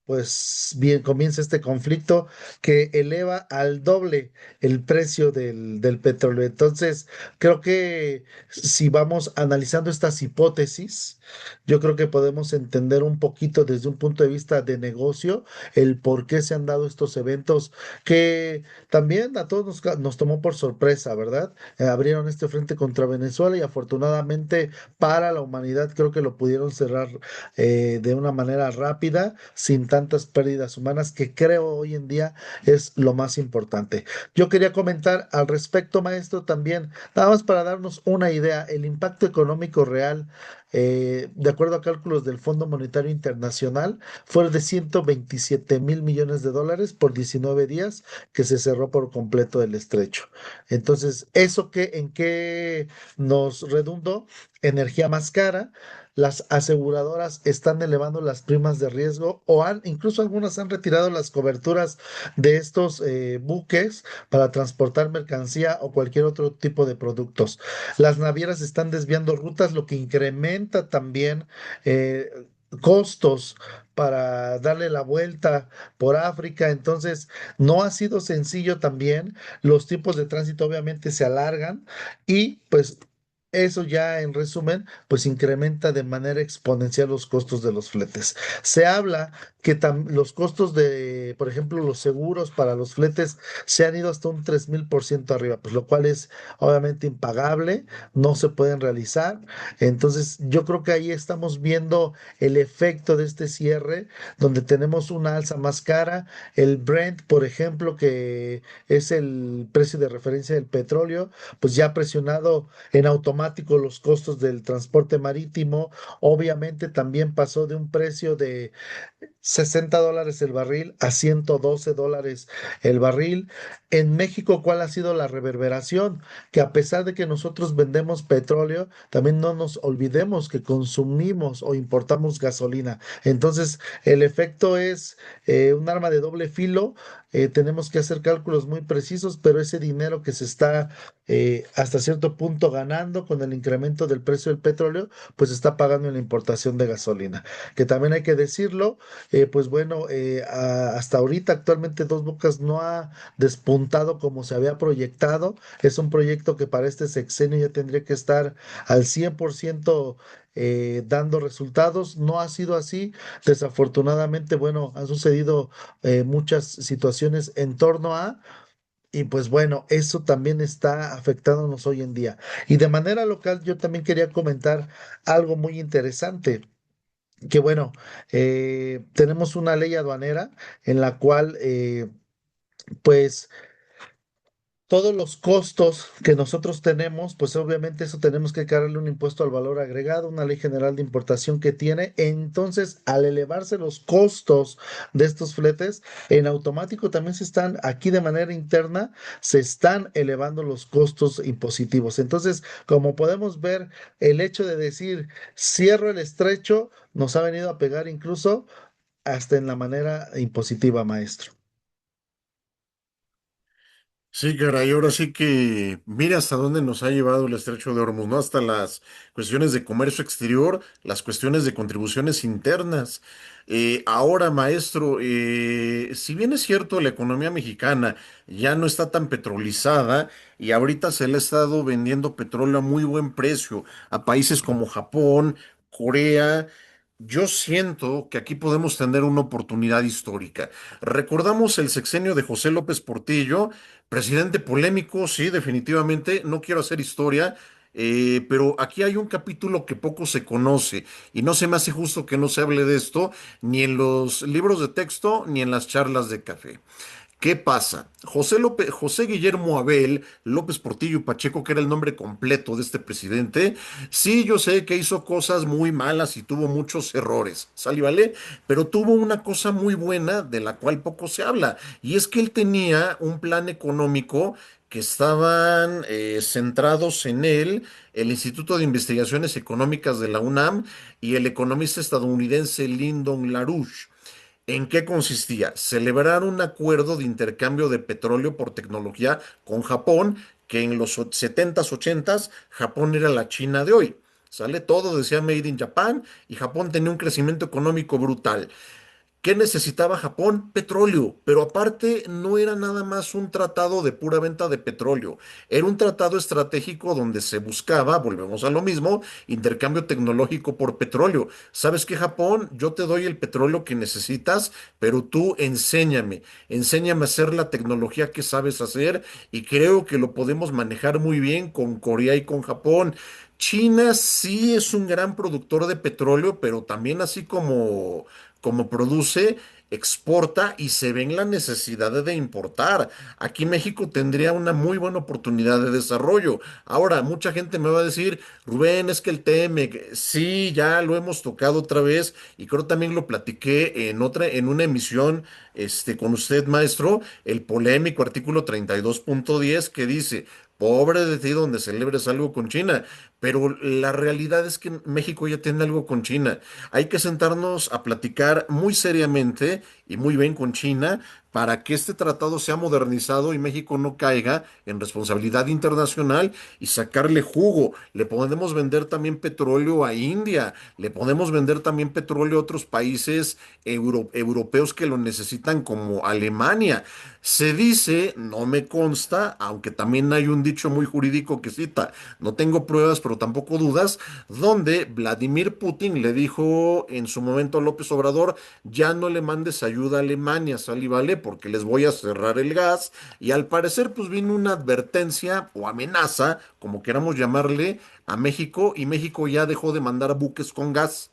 pues bien, comienza este conflicto que eleva al doble el precio del petróleo. Entonces, creo que si vamos analizando estas hipótesis, yo creo que podemos entender un poquito desde un punto de vista de negocio el por qué se han dado estos eventos que también a todos nos tomó por sorpresa, ¿verdad? Abrieron este frente contra Venezuela y afortunadamente para la humanidad creo que lo pudieron cerrar de una manera rápida, sin tantas pérdidas humanas, que creo hoy en día es lo más importante. Yo quería comentar al respecto, maestro, también, nada más para darnos una idea, el impacto económico real, de acuerdo a cálculos del Fondo Monetario Internacional, fue de $127,000 millones por 19 días que se cerró por completo el estrecho. Entonces, ¿en qué nos redundó? Energía más cara, las aseguradoras están elevando las primas de riesgo incluso algunas han retirado las coberturas de estos buques para transportar mercancía o cualquier otro tipo de productos. Las navieras están desviando rutas, lo que incrementa también costos para darle la vuelta por África. Entonces, no ha sido sencillo también. Los tiempos de tránsito obviamente se alargan y pues eso ya en resumen, pues incrementa de manera exponencial los costos de los fletes. Se habla que los costos de, por ejemplo, los seguros para los fletes se han ido hasta un 3,000% arriba, pues lo cual es obviamente impagable, no se pueden realizar. Entonces, yo creo que ahí estamos viendo el efecto de este cierre, donde tenemos una alza más cara. El Brent, por ejemplo, que es el precio de referencia del petróleo, pues ya ha presionado en automático los costos del transporte marítimo. Obviamente también pasó de un precio de $60 el barril a $112 el barril. En México, ¿cuál ha sido la reverberación? Que a pesar de que nosotros vendemos petróleo, también no nos olvidemos que consumimos o importamos gasolina. Entonces, el efecto es un arma de doble filo. Tenemos que hacer cálculos muy precisos, pero ese dinero que se está hasta cierto punto ganando con el incremento del precio del petróleo, pues está pagando en la importación de gasolina. Que también hay que decirlo, pues bueno, hasta ahorita actualmente Dos Bocas no ha despuntado como se había proyectado. Es un proyecto que para este sexenio ya tendría que estar al 100% dando resultados. No ha sido así. Desafortunadamente, bueno, han sucedido muchas situaciones en torno a... Y pues bueno, eso también está afectándonos hoy en día. Y de manera local, yo también quería comentar algo muy interesante, que bueno, tenemos una ley aduanera en la cual, pues, todos los costos que nosotros tenemos, pues obviamente eso tenemos que cargarle un impuesto al valor agregado, una ley general de importación que tiene. Entonces, al elevarse los costos de estos fletes, en automático también se están, aquí de manera interna, se están elevando los costos impositivos. Entonces, como podemos ver, el hecho de decir cierro el estrecho nos ha venido a pegar incluso hasta en la manera impositiva, maestro. Sí, caray, ahora sí que mira hasta dónde nos ha llevado el Estrecho de Hormuz, ¿no? Hasta las cuestiones de comercio exterior, las cuestiones de contribuciones internas. Ahora, maestro, si bien es cierto, la economía mexicana ya no está tan petrolizada y ahorita se le ha estado vendiendo petróleo a muy buen precio a países como Japón, Corea. Yo siento que aquí podemos tener una oportunidad histórica. Recordamos el sexenio de José López Portillo. Presidente polémico, sí, definitivamente. No quiero hacer historia, pero aquí hay un capítulo que poco se conoce y no se me hace justo que no se hable de esto ni en los libros de texto ni en las charlas de café. ¿Qué pasa? José Guillermo Abel López Portillo y Pacheco, que era el nombre completo de este presidente, sí, yo sé que hizo cosas muy malas y tuvo muchos errores, ¿sale, vale? Pero tuvo una cosa muy buena de la cual poco se habla, y es que él tenía un plan económico que estaban centrados en él, el Instituto de Investigaciones Económicas de la UNAM y el economista estadounidense Lyndon LaRouche. ¿En qué consistía? Celebrar un acuerdo de intercambio de petróleo por tecnología con Japón, que en los 70s, 80s, Japón era la China de hoy. ¿Sale? Todo decía Made in Japan y Japón tenía un crecimiento económico brutal. ¿Qué necesitaba Japón? Petróleo, pero aparte no era nada más un tratado de pura venta de petróleo, era un tratado estratégico donde se buscaba, volvemos a lo mismo, intercambio tecnológico por petróleo. ¿Sabes qué, Japón? Yo te doy el petróleo que necesitas, pero tú enséñame a hacer la tecnología que sabes hacer y creo que lo podemos manejar muy bien con Corea y con Japón. China sí es un gran productor de petróleo, pero también así como produce, exporta y se ve en la necesidad de importar. Aquí México tendría una muy buena oportunidad de desarrollo. Ahora, mucha gente me va a decir, Rubén, es que el TEMEC, sí, ya lo hemos tocado otra vez y creo también lo platiqué en una emisión, con usted, maestro, el polémico artículo 32.10 que dice, pobre de ti donde celebres algo con China, pero la realidad es que México ya tiene algo con China. Hay que sentarnos a platicar muy seriamente y muy bien con China para que este tratado sea modernizado y México no caiga en responsabilidad internacional y sacarle jugo. Le podemos vender también petróleo a India, le podemos vender también petróleo a otros países europeos que lo necesitan como Alemania. Se dice, no me consta, aunque también hay un dicho muy jurídico que cita, no tengo pruebas pero tampoco dudas, donde Vladimir Putin le dijo en su momento a López Obrador, ya no le mandes ayuda a Alemania, sal y vale, porque les voy a cerrar el gas. Y al parecer, pues vino una advertencia o amenaza, como queramos llamarle, a México, y México ya dejó de mandar buques con gas.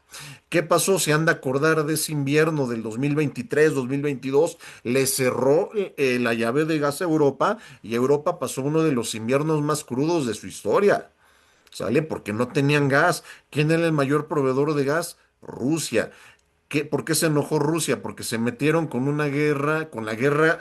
¿Qué pasó? Se han de acordar de ese invierno del 2023, 2022, le cerró la llave de gas a Europa y Europa pasó uno de los inviernos más crudos de su historia. ¿Sale? Porque no tenían gas. ¿Quién era el mayor proveedor de gas? Rusia. ¿Por qué se enojó Rusia? Porque se metieron con una guerra, con la guerra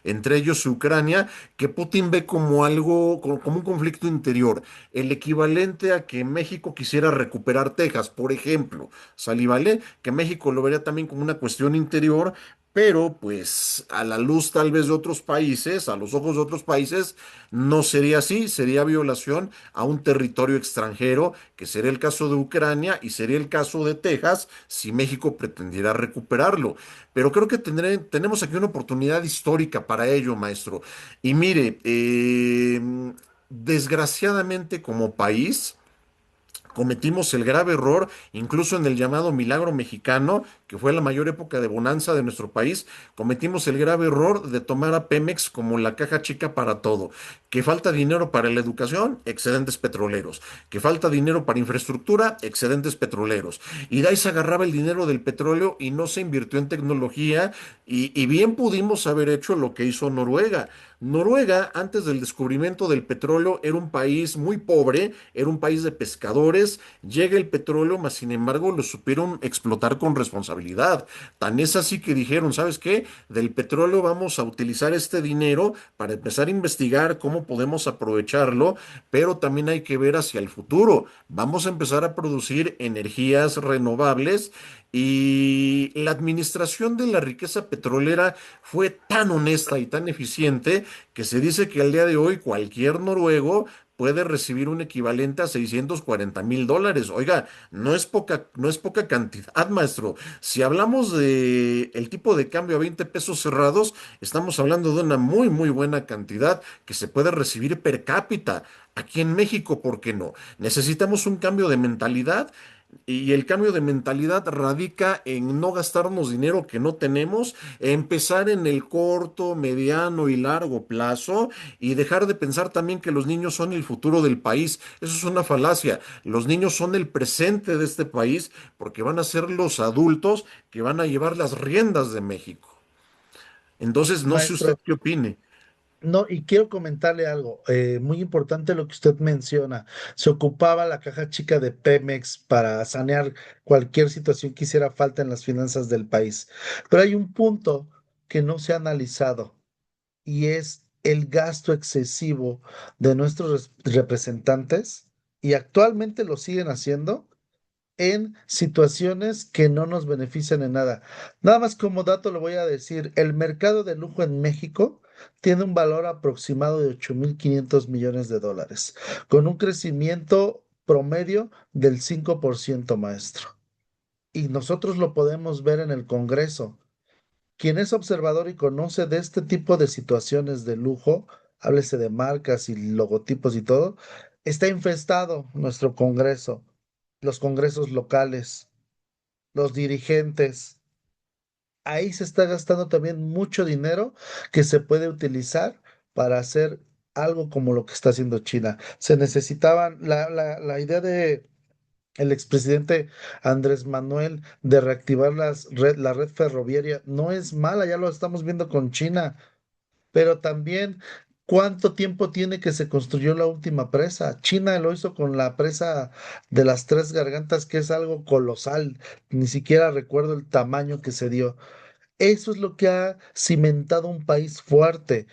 entre ellos y Ucrania, que Putin ve como algo, como un conflicto interior, el equivalente a que México quisiera recuperar Texas, por ejemplo. ¿Sale, vale? Que México lo vería también como una cuestión interior, pero pues a la luz tal vez de otros países, a los ojos de otros países, no sería así, sería violación a un territorio extranjero, que sería el caso de Ucrania y sería el caso de Texas si México pretendiera recuperarlo. Pero creo que tenemos aquí una oportunidad histórica para ello, maestro. Y mire, desgraciadamente como país, cometimos el grave error, incluso en el llamado milagro mexicano, que fue la mayor época de bonanza de nuestro país, cometimos el grave error de tomar a Pemex como la caja chica para todo. Que falta dinero para la educación, excedentes petroleros. Que falta dinero para infraestructura, excedentes petroleros. Y de ahí se agarraba el dinero del petróleo y no se invirtió en tecnología. Y bien pudimos haber hecho lo que hizo Noruega. Noruega, antes del descubrimiento del petróleo, era un país muy pobre, era un país de pescadores. Llega el petróleo, mas sin embargo lo supieron explotar con responsabilidad. Tan es así que dijeron, ¿sabes qué? Del petróleo vamos a utilizar este dinero para empezar a investigar cómo podemos aprovecharlo, pero también hay que ver hacia el futuro. Vamos a empezar a producir energías renovables y la administración de la riqueza petrolera fue tan honesta y tan eficiente que se dice que al día de hoy cualquier noruego puede recibir un equivalente a $640,000. Oiga, no es poca cantidad, maestro. Si hablamos de el tipo de cambio a 20 pesos cerrados, estamos hablando de una muy, muy buena cantidad que se puede recibir per cápita. Aquí en México, ¿por qué no? Necesitamos un cambio de mentalidad. Y el cambio de mentalidad radica en no gastarnos dinero que no tenemos, empezar en el corto, mediano y largo plazo y dejar de pensar también que los niños son el futuro del país. Eso es una falacia. Los niños son el presente de este país porque van a ser los adultos que van a llevar las riendas de México. Entonces, no sé usted Maestro. qué opine. No, y quiero comentarle algo, muy importante lo que usted menciona. Se ocupaba la caja chica de Pemex para sanear cualquier situación que hiciera falta en las finanzas del país. Pero hay un punto que no se ha analizado y es el gasto excesivo de nuestros representantes, y actualmente lo siguen haciendo en situaciones que no nos benefician en nada. Nada más como dato le voy a decir, el mercado de lujo en México tiene un valor aproximado de 8.500 millones de dólares, con un crecimiento promedio del 5%, maestro. Y nosotros lo podemos ver en el Congreso. Quien es observador y conoce de este tipo de situaciones de lujo, háblese de marcas y logotipos y todo, está infestado nuestro Congreso, los congresos locales, los dirigentes. Ahí se está gastando también mucho dinero que se puede utilizar para hacer algo como lo que está haciendo China. Se necesitaban, la idea de el expresidente Andrés Manuel de reactivar la red ferroviaria no es mala, ya lo estamos viendo con China, pero también cuánto tiempo tiene que se construyó la última presa. China lo hizo con la presa de las Tres Gargantas, que es algo colosal, ni siquiera recuerdo el tamaño que se dio. Eso es lo que ha cimentado un país fuerte,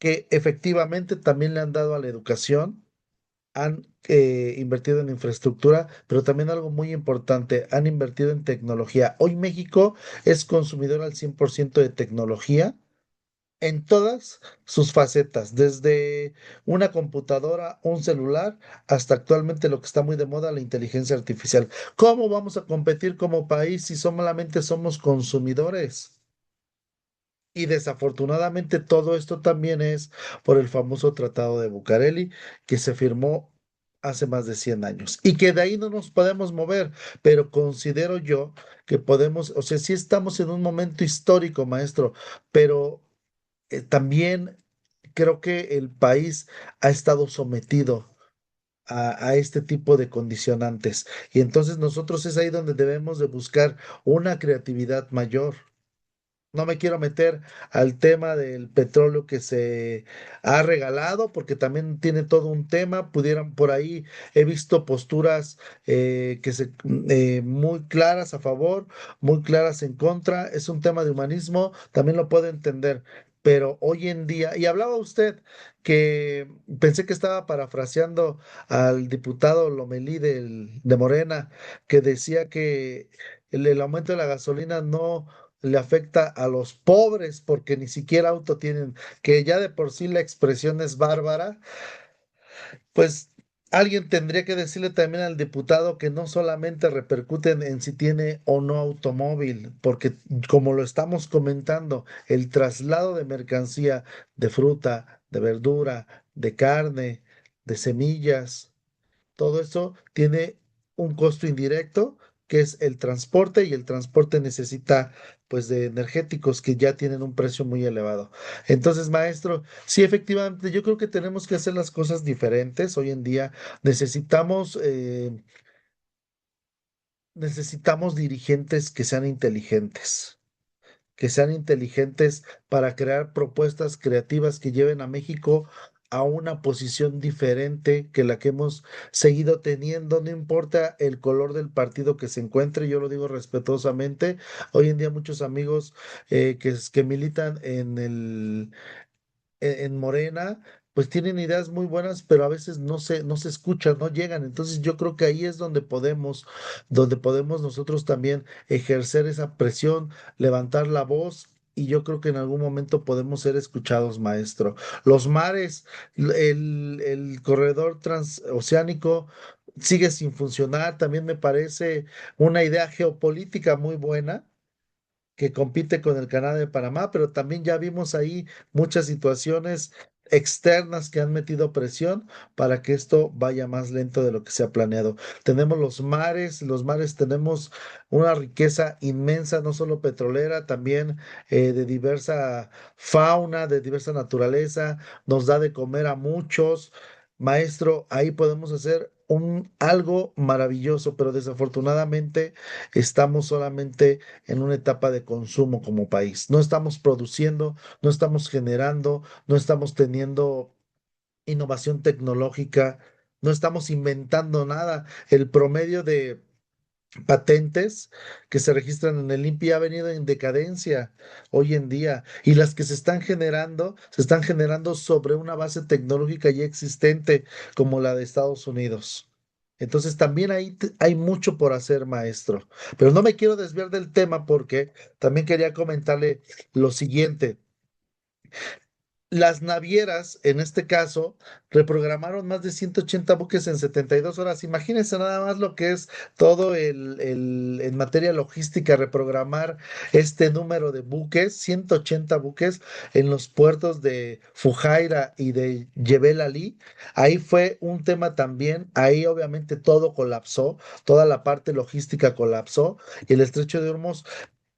que efectivamente también le han dado a la educación, han invertido en infraestructura, pero también algo muy importante, han invertido en tecnología. Hoy México es consumidor al 100% de tecnología en todas sus facetas, desde una computadora, un celular, hasta actualmente lo que está muy de moda, la inteligencia artificial. ¿Cómo vamos a competir como país si solamente somos consumidores? Y desafortunadamente todo esto también es por el famoso Tratado de Bucareli que se firmó hace más de 100 años y que de ahí no nos podemos mover, pero considero yo que podemos, o sea, sí estamos en un momento histórico, maestro, pero también creo que el país ha estado sometido a este tipo de condicionantes y entonces nosotros es ahí donde debemos de buscar una creatividad mayor. No me quiero meter al tema del petróleo que se ha regalado, porque también tiene todo un tema. Pudieran por ahí, he visto posturas muy claras a favor, muy claras en contra. Es un tema de humanismo, también lo puedo entender. Pero hoy en día, y hablaba usted que pensé que estaba parafraseando al diputado Lomelí de Morena, que decía que el aumento de la gasolina no le afecta a los pobres porque ni siquiera auto tienen, que ya de por sí la expresión es bárbara, pues alguien tendría que decirle también al diputado que no solamente repercuten en si tiene o no automóvil, porque como lo estamos comentando, el traslado de mercancía, de fruta, de verdura, de carne, de semillas, todo eso tiene un costo indirecto, que es el transporte, y el transporte necesita pues de energéticos que ya tienen un precio muy elevado. Entonces, maestro, sí, efectivamente, yo creo que tenemos que hacer las cosas diferentes. Hoy en día necesitamos dirigentes que sean inteligentes para crear propuestas creativas que lleven a México a una posición diferente que la que hemos seguido teniendo, no importa el color del partido que se encuentre, yo lo digo respetuosamente. Hoy en día muchos amigos que militan en Morena, pues tienen ideas muy buenas, pero a veces no se escuchan, no llegan. Entonces yo creo que ahí es donde podemos nosotros también ejercer esa presión, levantar la voz. Y yo creo que en algún momento podemos ser escuchados, maestro. Los mares, el corredor transoceánico sigue sin funcionar. También me parece una idea geopolítica muy buena que compite con el Canal de Panamá, pero también ya vimos ahí muchas situaciones externas que han metido presión para que esto vaya más lento de lo que se ha planeado. Tenemos los mares tenemos una riqueza inmensa, no solo petrolera, también de diversa fauna, de diversa naturaleza, nos da de comer a muchos. Maestro, ahí podemos hacer algo maravilloso, pero desafortunadamente estamos solamente en una etapa de consumo como país. No estamos produciendo, no estamos generando, no estamos teniendo innovación tecnológica, no estamos inventando nada. El promedio de patentes que se registran en el INPI ha venido en decadencia hoy en día, y las que se están generando sobre una base tecnológica ya existente como la de Estados Unidos. Entonces también ahí hay mucho por hacer, maestro. Pero no me quiero desviar del tema porque también quería comentarle lo siguiente. Las navieras, en este caso, reprogramaron más de 180 buques en 72 horas. Imagínense nada más lo que es todo en materia logística, reprogramar este número de buques, 180 buques en los puertos de Fujairah y de Jebel Ali. Ahí fue un tema también. Ahí obviamente todo colapsó, toda la parte logística colapsó, y el estrecho de Hormuz,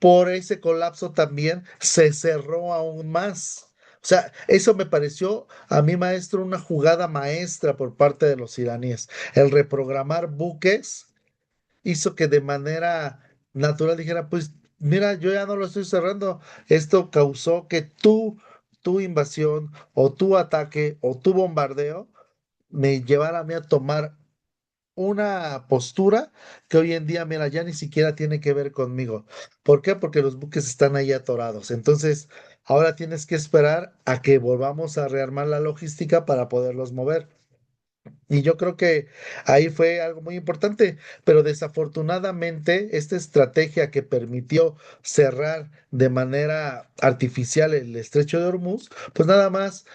por ese colapso también se cerró aún más. O sea, eso me pareció a mí, maestro, una jugada maestra por parte de los iraníes. El reprogramar buques hizo que de manera natural dijera, pues mira, yo ya no lo estoy cerrando. Esto causó que tu invasión o tu ataque o tu bombardeo me llevara a mí a tomar una postura que hoy en día, mira, ya ni siquiera tiene que ver conmigo. ¿Por qué? Porque los buques están ahí atorados. Entonces, ahora tienes que esperar a que volvamos a rearmar la logística para poderlos mover. Y yo creo que ahí fue algo muy importante, pero desafortunadamente esta estrategia que permitió cerrar de manera artificial el estrecho de Hormuz, pues nada más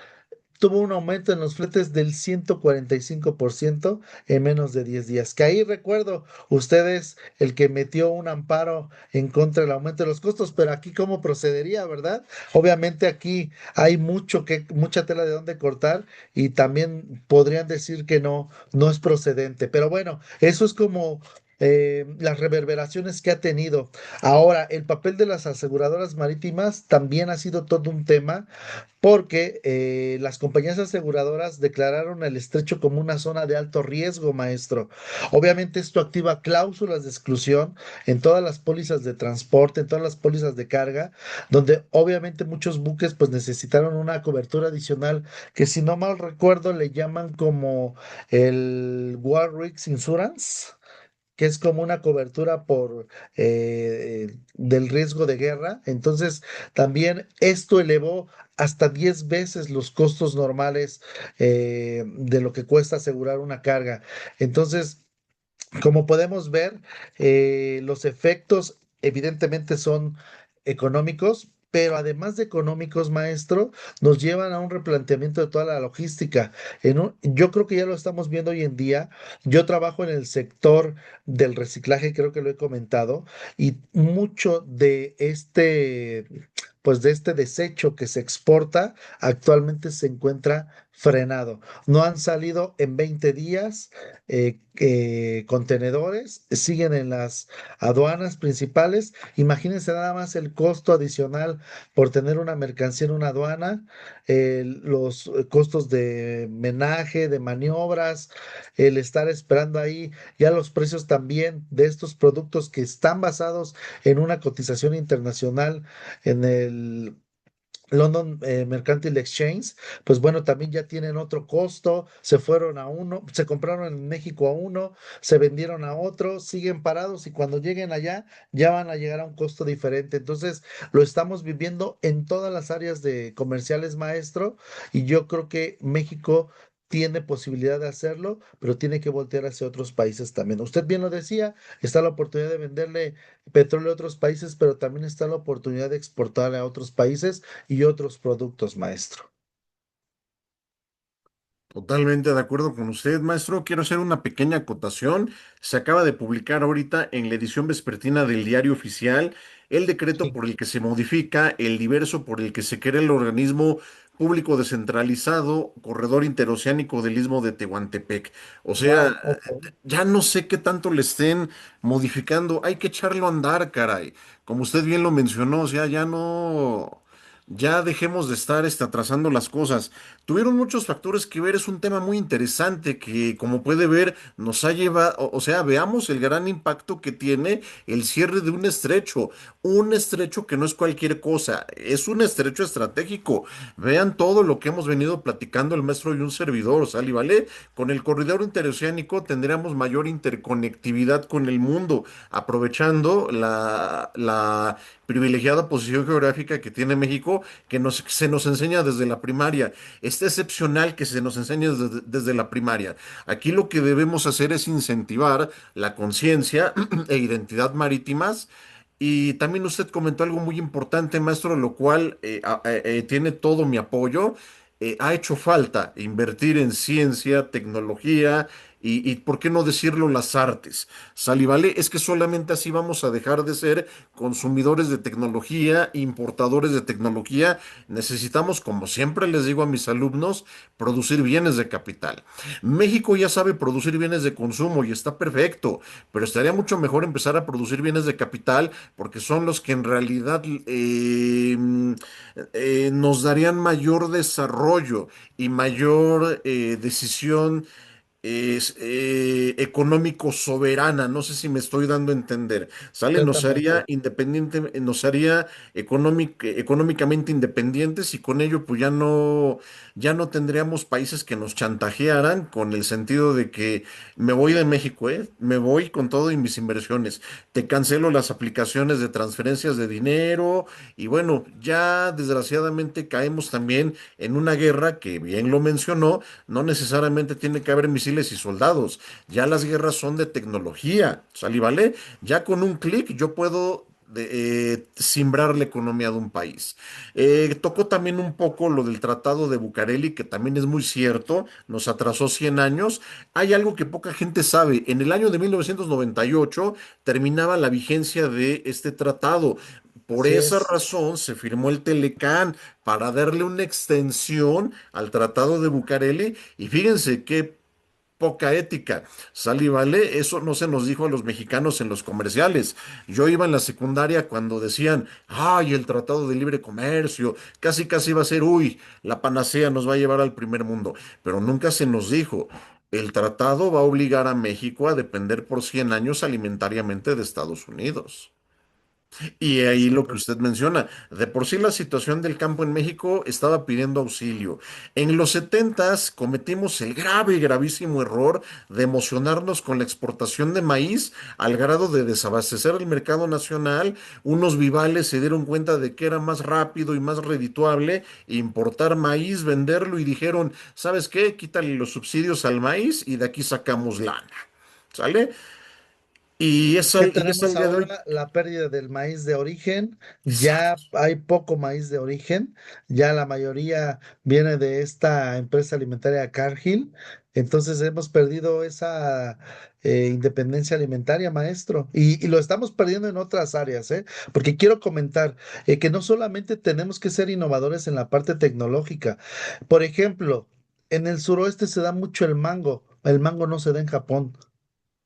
tuvo un aumento en los fletes del 145% en menos de 10 días. Que ahí recuerdo, usted es el que metió un amparo en contra del aumento de los costos, pero aquí cómo procedería, ¿verdad? Obviamente aquí hay mucha tela de dónde cortar, y también podrían decir que no es procedente. Pero bueno, eso es como las reverberaciones que ha tenido. Ahora, el papel de las aseguradoras marítimas también ha sido todo un tema porque las compañías aseguradoras declararon el estrecho como una zona de alto riesgo, maestro. Obviamente esto activa cláusulas de exclusión en todas las pólizas de transporte, en todas las pólizas de carga, donde obviamente muchos buques pues necesitaron una cobertura adicional que si no mal recuerdo le llaman como el War Risks Insurance, que es como una cobertura por del riesgo de guerra. Entonces, también esto elevó hasta 10 veces los costos normales de lo que cuesta asegurar una carga. Entonces, como podemos ver, los efectos evidentemente son económicos, pero además de económicos, maestro, nos llevan a un replanteamiento de toda la logística. Yo creo que ya lo estamos viendo hoy en día. Yo trabajo en el sector del reciclaje, creo que lo he comentado, y mucho de pues de este desecho que se exporta actualmente se encuentra frenado. No han salido en 20 días contenedores, siguen en las aduanas principales. Imagínense nada más el costo adicional por tener una mercancía en una aduana, los costos de menaje, de maniobras, el estar esperando ahí, ya los precios también de estos productos que están basados en una cotización internacional en el London Mercantile Exchange, pues bueno, también ya tienen otro costo, se fueron a uno, se compraron en México a uno, se vendieron a otro, siguen parados y cuando lleguen allá ya van a llegar a un costo diferente. Entonces, lo estamos viviendo en todas las áreas de comerciales, maestro, y yo creo que México tiene posibilidad de hacerlo, pero tiene que voltear hacia otros países también. Usted bien lo decía, está la oportunidad de venderle petróleo a otros países, pero también está la oportunidad de exportarle a otros países y otros productos, maestro. Totalmente de acuerdo con usted, maestro. Quiero hacer una pequeña acotación. Se acaba de publicar ahorita en la edición vespertina del Diario Oficial el decreto Sí. por el que se modifica el diverso por el que se crea el organismo público descentralizado Corredor Interoceánico del Istmo de Tehuantepec. O sea, Wow, ok. ya no sé qué tanto le estén modificando. Hay que echarlo a andar, caray. Como usted bien lo mencionó, o sea, ya no. Ya dejemos de estar atrasando las cosas. Tuvieron muchos factores que ver, es un tema muy interesante que, como puede ver, nos ha llevado, o sea, veamos el gran impacto que tiene el cierre de un estrecho que no es cualquier cosa, es un estrecho estratégico. Vean todo lo que hemos venido platicando el maestro y un servidor, ¿sale? ¿Vale? Con el corredor interoceánico tendríamos mayor interconectividad con el mundo, aprovechando la privilegiada posición geográfica que tiene México, que se nos enseña desde la primaria. Es excepcional que se nos enseñe desde la primaria. Aquí lo que debemos hacer es incentivar la conciencia e identidad marítimas. Y también usted comentó algo muy importante, maestro, lo cual tiene todo mi apoyo. Ha hecho falta invertir en ciencia, tecnología y, ¿por qué no decirlo, las artes? Sal y vale, es que solamente así vamos a dejar de ser consumidores de tecnología, importadores de tecnología. Necesitamos, como siempre les digo a mis alumnos, producir bienes de capital. México ya sabe producir bienes de consumo y está perfecto, pero estaría mucho mejor empezar a producir bienes de capital porque son los que en realidad nos darían mayor desarrollo y mayor decisión económico soberana, no sé si me estoy dando a entender, ¿sale? Nos haría Completamente. independiente, nos haría económicamente independientes y con ello pues ya no tendríamos países que nos chantajearan con el sentido de que me voy de México, ¿eh? Me voy con todo y mis inversiones, te cancelo las aplicaciones de transferencias de dinero y bueno, ya desgraciadamente caemos también en una guerra que bien lo mencionó, no necesariamente tiene que haber misiles y soldados. Ya las guerras son de tecnología. ¿Sale y vale? Ya con un clic yo puedo simbrar la economía de un país. Tocó también un poco lo del Tratado de Bucareli, que también es muy cierto, nos atrasó 100 años. Hay algo que poca gente sabe. En el año de 1998 terminaba la vigencia de este tratado. Por Así esa es. razón se firmó el Telecán para darle una extensión al Tratado de Bucareli y fíjense qué poca ética. Sale y vale, eso no se nos dijo a los mexicanos en los comerciales. Yo iba en la secundaria cuando decían, ay, el Tratado de Libre Comercio, casi casi va a ser, uy, la panacea nos va a llevar al primer mundo, pero nunca se nos dijo. El tratado va a obligar a México a depender por 100 años alimentariamente de Estados Unidos. Y ahí Sí, lo que usted menciona, de por sí la situación del campo en México estaba pidiendo auxilio. En los setentas cometimos el grave y gravísimo error de emocionarnos con la exportación de maíz al grado de desabastecer el mercado nacional. Unos vivales se dieron cuenta de que era más rápido y más redituable importar maíz, venderlo y dijeron, ¿sabes qué? Quítale los subsidios al maíz y de aquí sacamos lana. ¿Sale? ¿qué Y es tenemos al día de hoy. ahora? La pérdida del maíz de origen. Ya hay poco maíz de origen. Ya la mayoría viene de esta empresa alimentaria Cargill. Entonces hemos perdido esa independencia alimentaria, maestro. Y lo estamos perdiendo en otras áreas, ¿eh? Porque quiero comentar que no solamente tenemos que ser innovadores en la parte tecnológica. Por ejemplo, en el suroeste se da mucho el mango. El mango no se da en Japón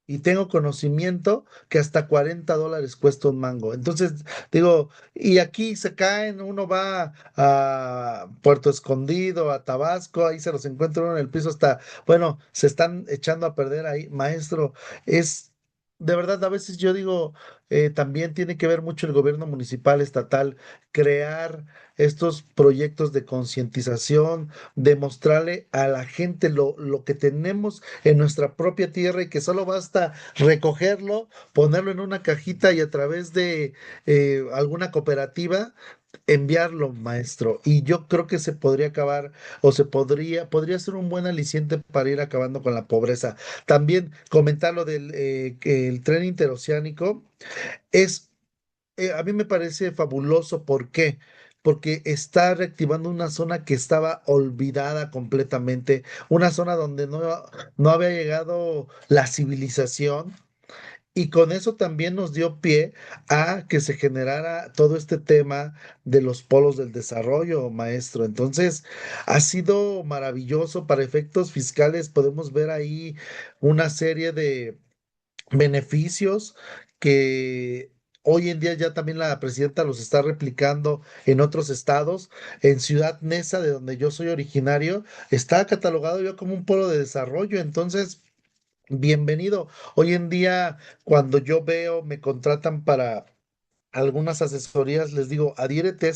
y tengo conocimiento que hasta $40 cuesta un mango. Entonces, digo, y aquí se caen, uno va a Puerto Escondido, a Tabasco, ahí se los encuentra uno en el piso hasta, bueno, se están echando a perder ahí. Maestro, es... De verdad, a veces yo digo, también tiene que ver mucho el gobierno municipal, estatal, crear estos proyectos de concientización, demostrarle a la gente lo que tenemos en nuestra propia tierra y que solo basta recogerlo, ponerlo en una cajita y a través de alguna cooperativa enviarlo, maestro. Y yo creo que se podría acabar o podría ser un buen aliciente para ir acabando con la pobreza. También comentar lo del que el tren interoceánico es a mí me parece fabuloso. ¿Por qué? Porque está reactivando una zona que estaba olvidada completamente, una zona donde no había llegado la civilización. Y con eso también nos dio pie a que se generara todo este tema de los polos del desarrollo, maestro. Entonces, ha sido maravilloso para efectos fiscales. Podemos ver ahí una serie de beneficios que hoy en día ya también la presidenta los está replicando en otros estados. En Ciudad Neza, de donde yo soy originario, está catalogado ya como un polo de desarrollo. Entonces, bienvenido. Hoy en día, cuando yo veo, me contratan para algunas asesorías, les digo, adhiérete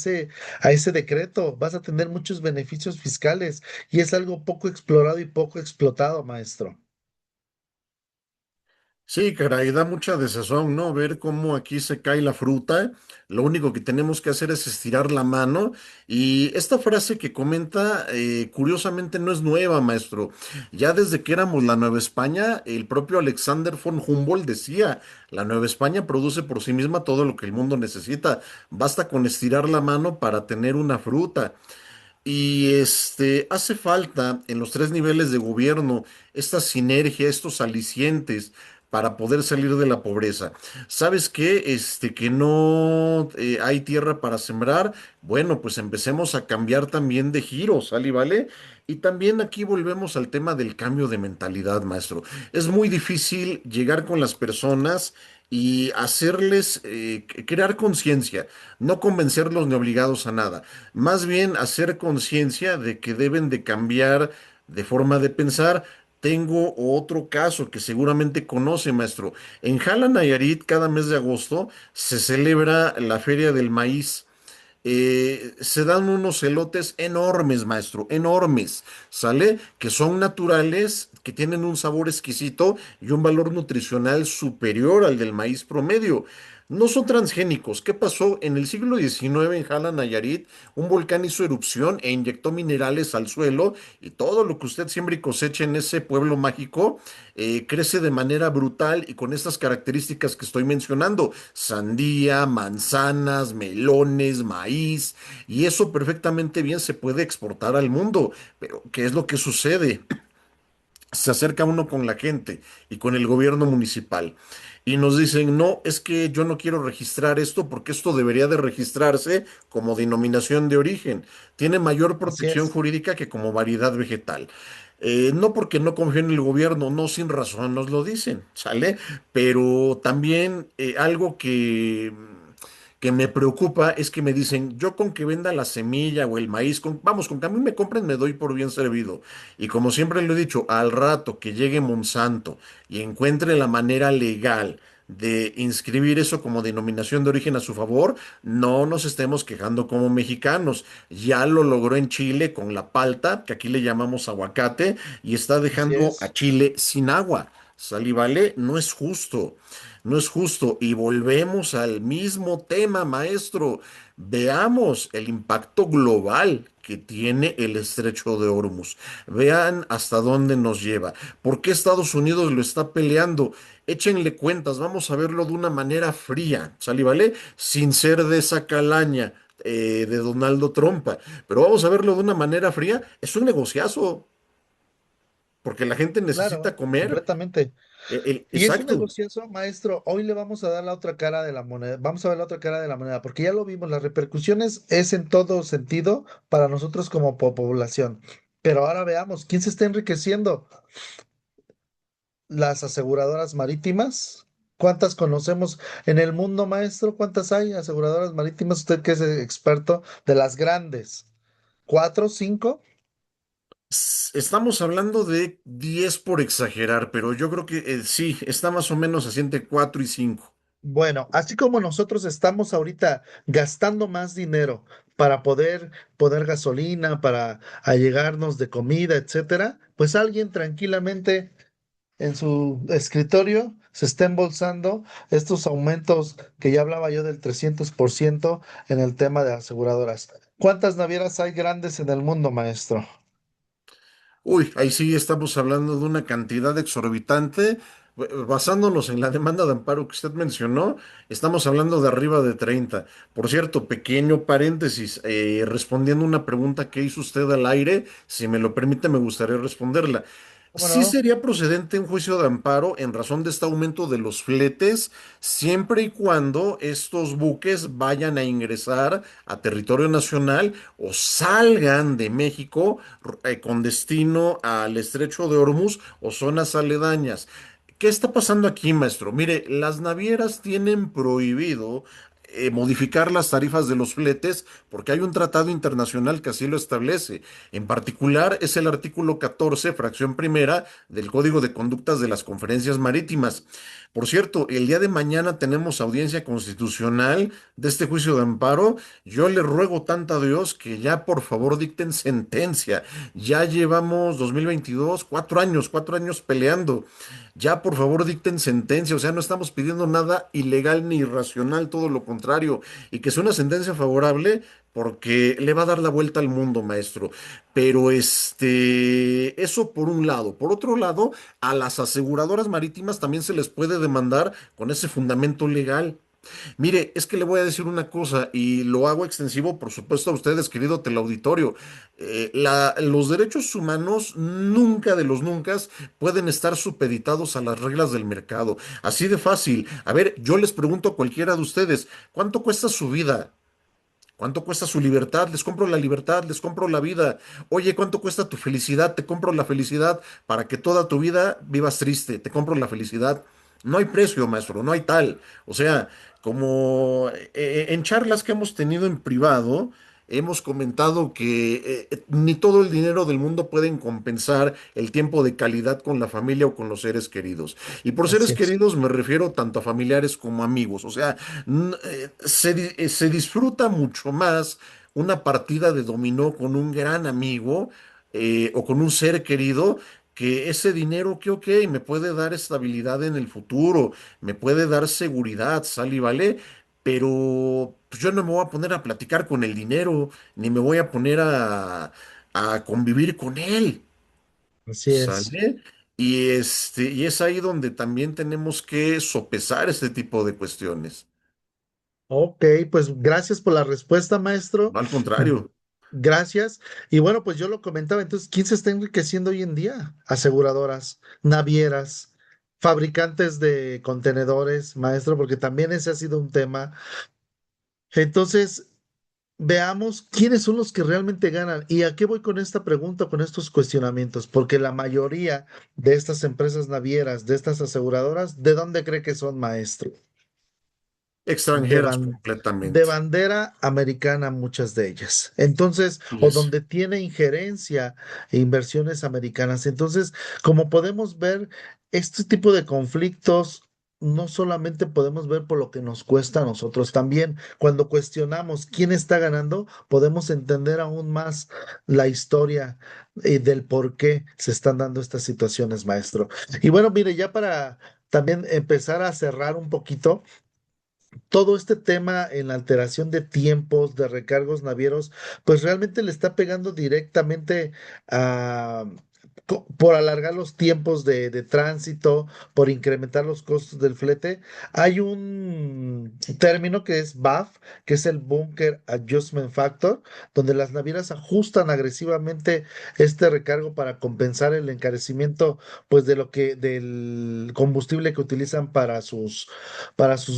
a ese decreto, vas a tener muchos beneficios fiscales y es algo poco explorado y poco explotado, maestro. Sí, caray, da mucha desazón, ¿no? Ver cómo aquí se cae la fruta. Lo único que tenemos que hacer es estirar la mano. Y esta frase que comenta, curiosamente no es nueva, maestro. Ya desde que éramos la Nueva España, el propio Alexander von Humboldt decía, la Nueva España produce por sí misma todo lo que el mundo necesita. Basta con estirar la mano para tener una fruta. Y hace falta en los tres niveles de gobierno esta sinergia, estos alicientes para poder salir de la pobreza. ¿Sabes qué? Que no hay tierra para sembrar. Bueno, pues empecemos a cambiar también de giro, ¿sale y vale? Y también aquí volvemos al tema del cambio de mentalidad, maestro. Es muy difícil llegar con las personas y hacerles crear conciencia, no convencerlos ni obligados a nada. Más bien hacer conciencia de que deben de cambiar de forma de pensar. Tengo otro caso que seguramente conoce, maestro. En Jala, Nayarit, cada mes de agosto se celebra la Feria del Maíz. Se dan unos elotes enormes, maestro, enormes, ¿sale? Que son naturales, que tienen un sabor exquisito y un valor nutricional superior al del maíz promedio. No son transgénicos. ¿Qué pasó? En el siglo XIX en Jala, Nayarit, un volcán hizo erupción e inyectó minerales al suelo y todo lo que usted siembra y cosecha en ese pueblo mágico crece de manera brutal y con estas características que estoy mencionando, sandía, manzanas, melones, maíz, y eso perfectamente bien se puede exportar al mundo. Pero, ¿qué es lo que sucede? Se acerca uno con la gente y con el gobierno municipal y nos dicen, no, es que yo no quiero registrar esto porque esto debería de registrarse como denominación de origen. Tiene mayor Así protección es. jurídica que como variedad vegetal. No porque no confío en el gobierno, no sin razón nos lo dicen, ¿sale? Pero también algo que me preocupa es que me dicen, yo con que venda la semilla o el maíz, vamos, con que a mí me compren me doy por bien servido. Y como siempre lo he dicho, al rato que llegue Monsanto y encuentre la manera legal de inscribir eso como denominación de origen a su favor, no nos estemos quejando como mexicanos. Ya lo logró en Chile con la palta, que aquí le llamamos aguacate, y está Así dejando a es. Chile sin agua. ¿Sale y vale? No es justo. No es justo. Y volvemos al mismo tema, maestro. Veamos el impacto global que tiene el estrecho de Hormuz. Vean hasta dónde nos lleva. ¿Por qué Estados Unidos lo está peleando? Échenle cuentas, vamos a verlo de una manera fría, ¿sale y vale? Sin ser de esa calaña de Donaldo Trump. Pero vamos a verlo de una manera fría. Es un negociazo, porque la gente necesita Claro, comer. completamente. Y es un Exacto. negociazo, maestro. Hoy le vamos a dar la otra cara de la moneda. Vamos a ver la otra cara de la moneda, porque ya lo vimos, las repercusiones es en todo sentido para nosotros como población. Pero ahora veamos, ¿quién se está enriqueciendo? Las aseguradoras marítimas. ¿Cuántas conocemos en el mundo, maestro? ¿Cuántas hay aseguradoras marítimas? Usted que es experto de las grandes. ¿Cuatro, cinco? Estamos hablando de 10 por exagerar, pero yo creo que sí, está más o menos así entre 4 y 5. Bueno, así como nosotros estamos ahorita gastando más dinero para poner gasolina, para allegarnos de comida, etcétera, pues alguien tranquilamente en su escritorio se está embolsando estos aumentos que ya hablaba yo del 300% en el tema de aseguradoras. ¿Cuántas navieras hay grandes en el mundo, maestro? Uy, ahí sí estamos hablando de una cantidad exorbitante. Basándonos en la demanda de amparo que usted mencionó, estamos hablando de arriba de 30. Por cierto, pequeño paréntesis, respondiendo una pregunta que hizo usted al aire, si me lo permite, me gustaría responderla. ¿Cómo Sí no? sería procedente un juicio de amparo en razón de este aumento de los fletes, siempre y cuando estos buques vayan a ingresar a territorio nacional o salgan de México con destino al estrecho de Hormuz o zonas aledañas. ¿Qué está pasando aquí, maestro? Mire, las navieras tienen prohibido modificar las tarifas de los fletes porque hay un tratado internacional que así lo establece. En particular, es el artículo 14, fracción primera del Código de Conductas de las Conferencias Marítimas. Por cierto, el día de mañana tenemos audiencia constitucional de este juicio de amparo. Yo le ruego tanto a Dios que ya por favor dicten sentencia. Ya llevamos 2022, 4 años peleando. Ya por favor dicten sentencia. O sea, no estamos pidiendo nada ilegal ni irracional, todo lo contrario. Y que sea una sentencia favorable porque le va a dar la vuelta al mundo, maestro. Pero eso por un lado. Por otro lado, a las aseguradoras marítimas también se les puede demandar con ese fundamento legal. Mire, es que le voy a decir una cosa y lo hago extensivo, por supuesto, a ustedes, querido teleauditorio. Los derechos humanos nunca de los nunca pueden estar supeditados a las reglas del mercado. Así de fácil. A ver, yo les pregunto a cualquiera de ustedes, ¿cuánto cuesta su vida? ¿Cuánto cuesta su libertad? Les compro la libertad, les compro la vida. Oye, ¿cuánto cuesta tu felicidad? Te compro la felicidad para que toda tu vida vivas triste. Te compro la felicidad. No hay precio, maestro, no hay tal. O sea, como en charlas que hemos tenido en privado, hemos comentado que ni todo el dinero del mundo pueden compensar el tiempo de calidad con la familia o con los seres queridos. Y por Así seres es. queridos me refiero tanto a familiares como amigos. O sea, se disfruta mucho más una partida de dominó con un gran amigo o con un ser querido que ese dinero que, ok, me puede dar estabilidad en el futuro, me puede dar seguridad, sal y vale, pero pues, yo no me voy a poner a platicar con el dinero, ni me voy a poner a convivir con él, Así es. ¿sale? Y es ahí donde también tenemos que sopesar este tipo de cuestiones. Ok, pues gracias por la respuesta, maestro. No, al contrario. Gracias. Y bueno, pues yo lo comentaba, entonces, ¿quién se está enriqueciendo hoy en día? Aseguradoras, navieras, fabricantes de contenedores, maestro, porque también ese ha sido un tema. Entonces, veamos quiénes son los que realmente ganan. ¿Y a qué voy con esta pregunta, con estos cuestionamientos? Porque la mayoría de estas empresas navieras, de estas aseguradoras, ¿de dónde cree que son maestros? De, Extranjeras ban- de completamente. bandera americana, muchas de ellas. Entonces, Y o es donde tiene injerencia e inversiones americanas. Entonces, como podemos ver, este tipo de conflictos no solamente podemos ver por lo que nos cuesta a nosotros, también cuando cuestionamos quién está ganando, podemos entender aún más la historia del por qué se están dando estas situaciones, maestro. Y bueno, mire, ya para también empezar a cerrar un poquito todo este tema en la alteración de tiempos, de recargos navieros, pues realmente le está pegando directamente a, por alargar los tiempos de tránsito, por incrementar los costos del flete. Hay un término que es BAF, que es el Bunker Adjustment Factor, donde las navieras ajustan agresivamente este recargo para compensar el encarecimiento, pues de lo que, del combustible que utilizan para sus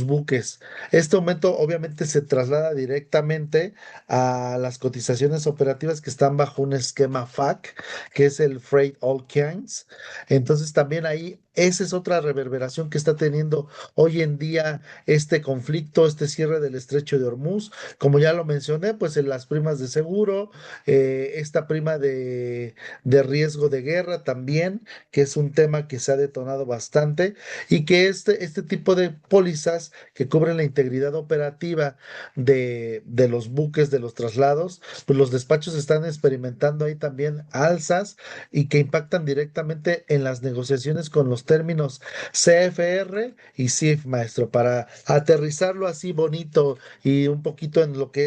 buques. Este aumento obviamente se traslada directamente a las cotizaciones operativas que están bajo un esquema FAC, que es el Freight All Kinds. Entonces también ahí esa es otra reverberación que está teniendo hoy en día este conflicto, este cierre del estrecho de Hormuz. Como ya lo mencioné, pues en las primas de seguro, esta prima de riesgo de guerra también, que es un tema que se ha detonado bastante y que este tipo de pólizas que cubren la integridad operativa de los buques, de los traslados, pues los despachos están experimentando ahí también alzas y que impactan directamente en las negociaciones con los términos CFR y CIF, maestro, para aterrizarlo así bonito y un poquito en lo que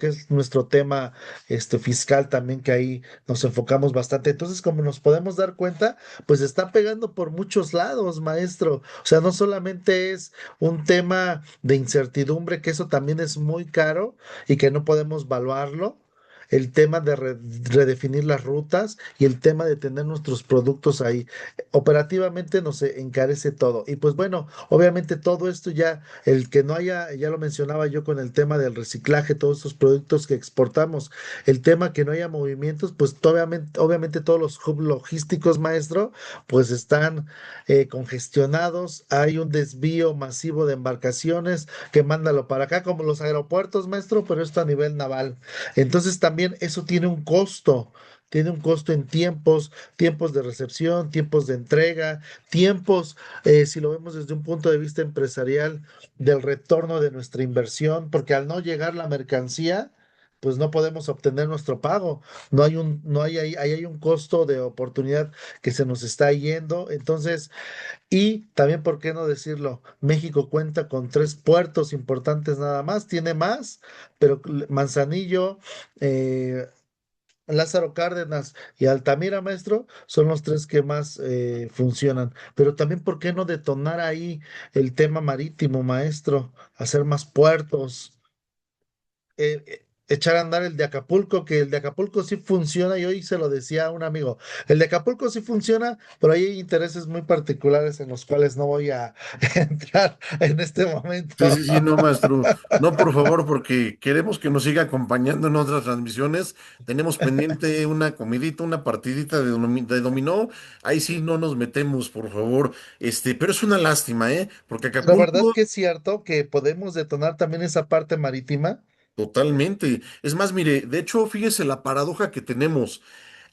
es nuestro tema fiscal también, que ahí nos enfocamos bastante. Entonces, como nos podemos dar cuenta, pues está pegando por muchos lados, maestro. O sea, no solamente es un tema de incertidumbre, que eso también es muy caro y que no podemos valuarlo. El tema de redefinir las rutas y el tema de tener nuestros productos ahí. Operativamente nos encarece todo. Y pues bueno, obviamente todo esto ya, el que no haya, ya lo mencionaba yo con el tema del reciclaje, todos estos productos que exportamos, el tema que no haya movimientos, pues obviamente todos los hubs logísticos, maestro, pues están congestionados, hay un desvío masivo de embarcaciones que mándalo para acá, como los aeropuertos, maestro, pero esto a nivel naval. Entonces también eso tiene un costo en tiempos, tiempos de recepción, tiempos de entrega, tiempos, si lo vemos desde un punto de vista empresarial, del retorno de nuestra inversión, porque al no llegar la mercancía, pues no podemos obtener nuestro pago. No hay ahí hay un costo de oportunidad que se nos está yendo. Entonces, y también, ¿por qué no decirlo? México cuenta con tres puertos importantes nada más, tiene más, pero Manzanillo, eh, Lázaro Cárdenas y Altamira, maestro, son los tres que más funcionan. Pero también, ¿por qué no detonar ahí el tema marítimo, maestro? Hacer más puertos, echar a andar el de Acapulco, que el de Acapulco sí funciona, y hoy se lo decía a un amigo, el de Acapulco sí funciona, pero hay intereses muy particulares en los cuales no voy a entrar en este Sí, momento. sí, sí, no, maestro. No, por favor, porque queremos que nos siga acompañando en otras transmisiones. Tenemos pendiente una comidita, una partidita de dominó. Ahí sí no nos metemos, por favor. Pero es una lástima, ¿eh? Porque Pero ¿verdad Acapulco, que es cierto que podemos detonar también esa parte marítima? totalmente. Es más, mire, de hecho, fíjese la paradoja que tenemos.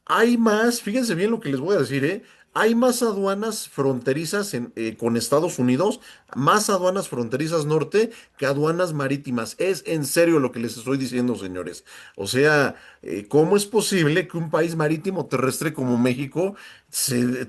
Hay más, fíjense bien lo que les voy a decir, ¿eh? Hay más aduanas fronterizas con Estados Unidos, más aduanas fronterizas norte que aduanas marítimas. Es en serio lo que les estoy diciendo, señores. O sea, ¿cómo es posible que un país marítimo terrestre como México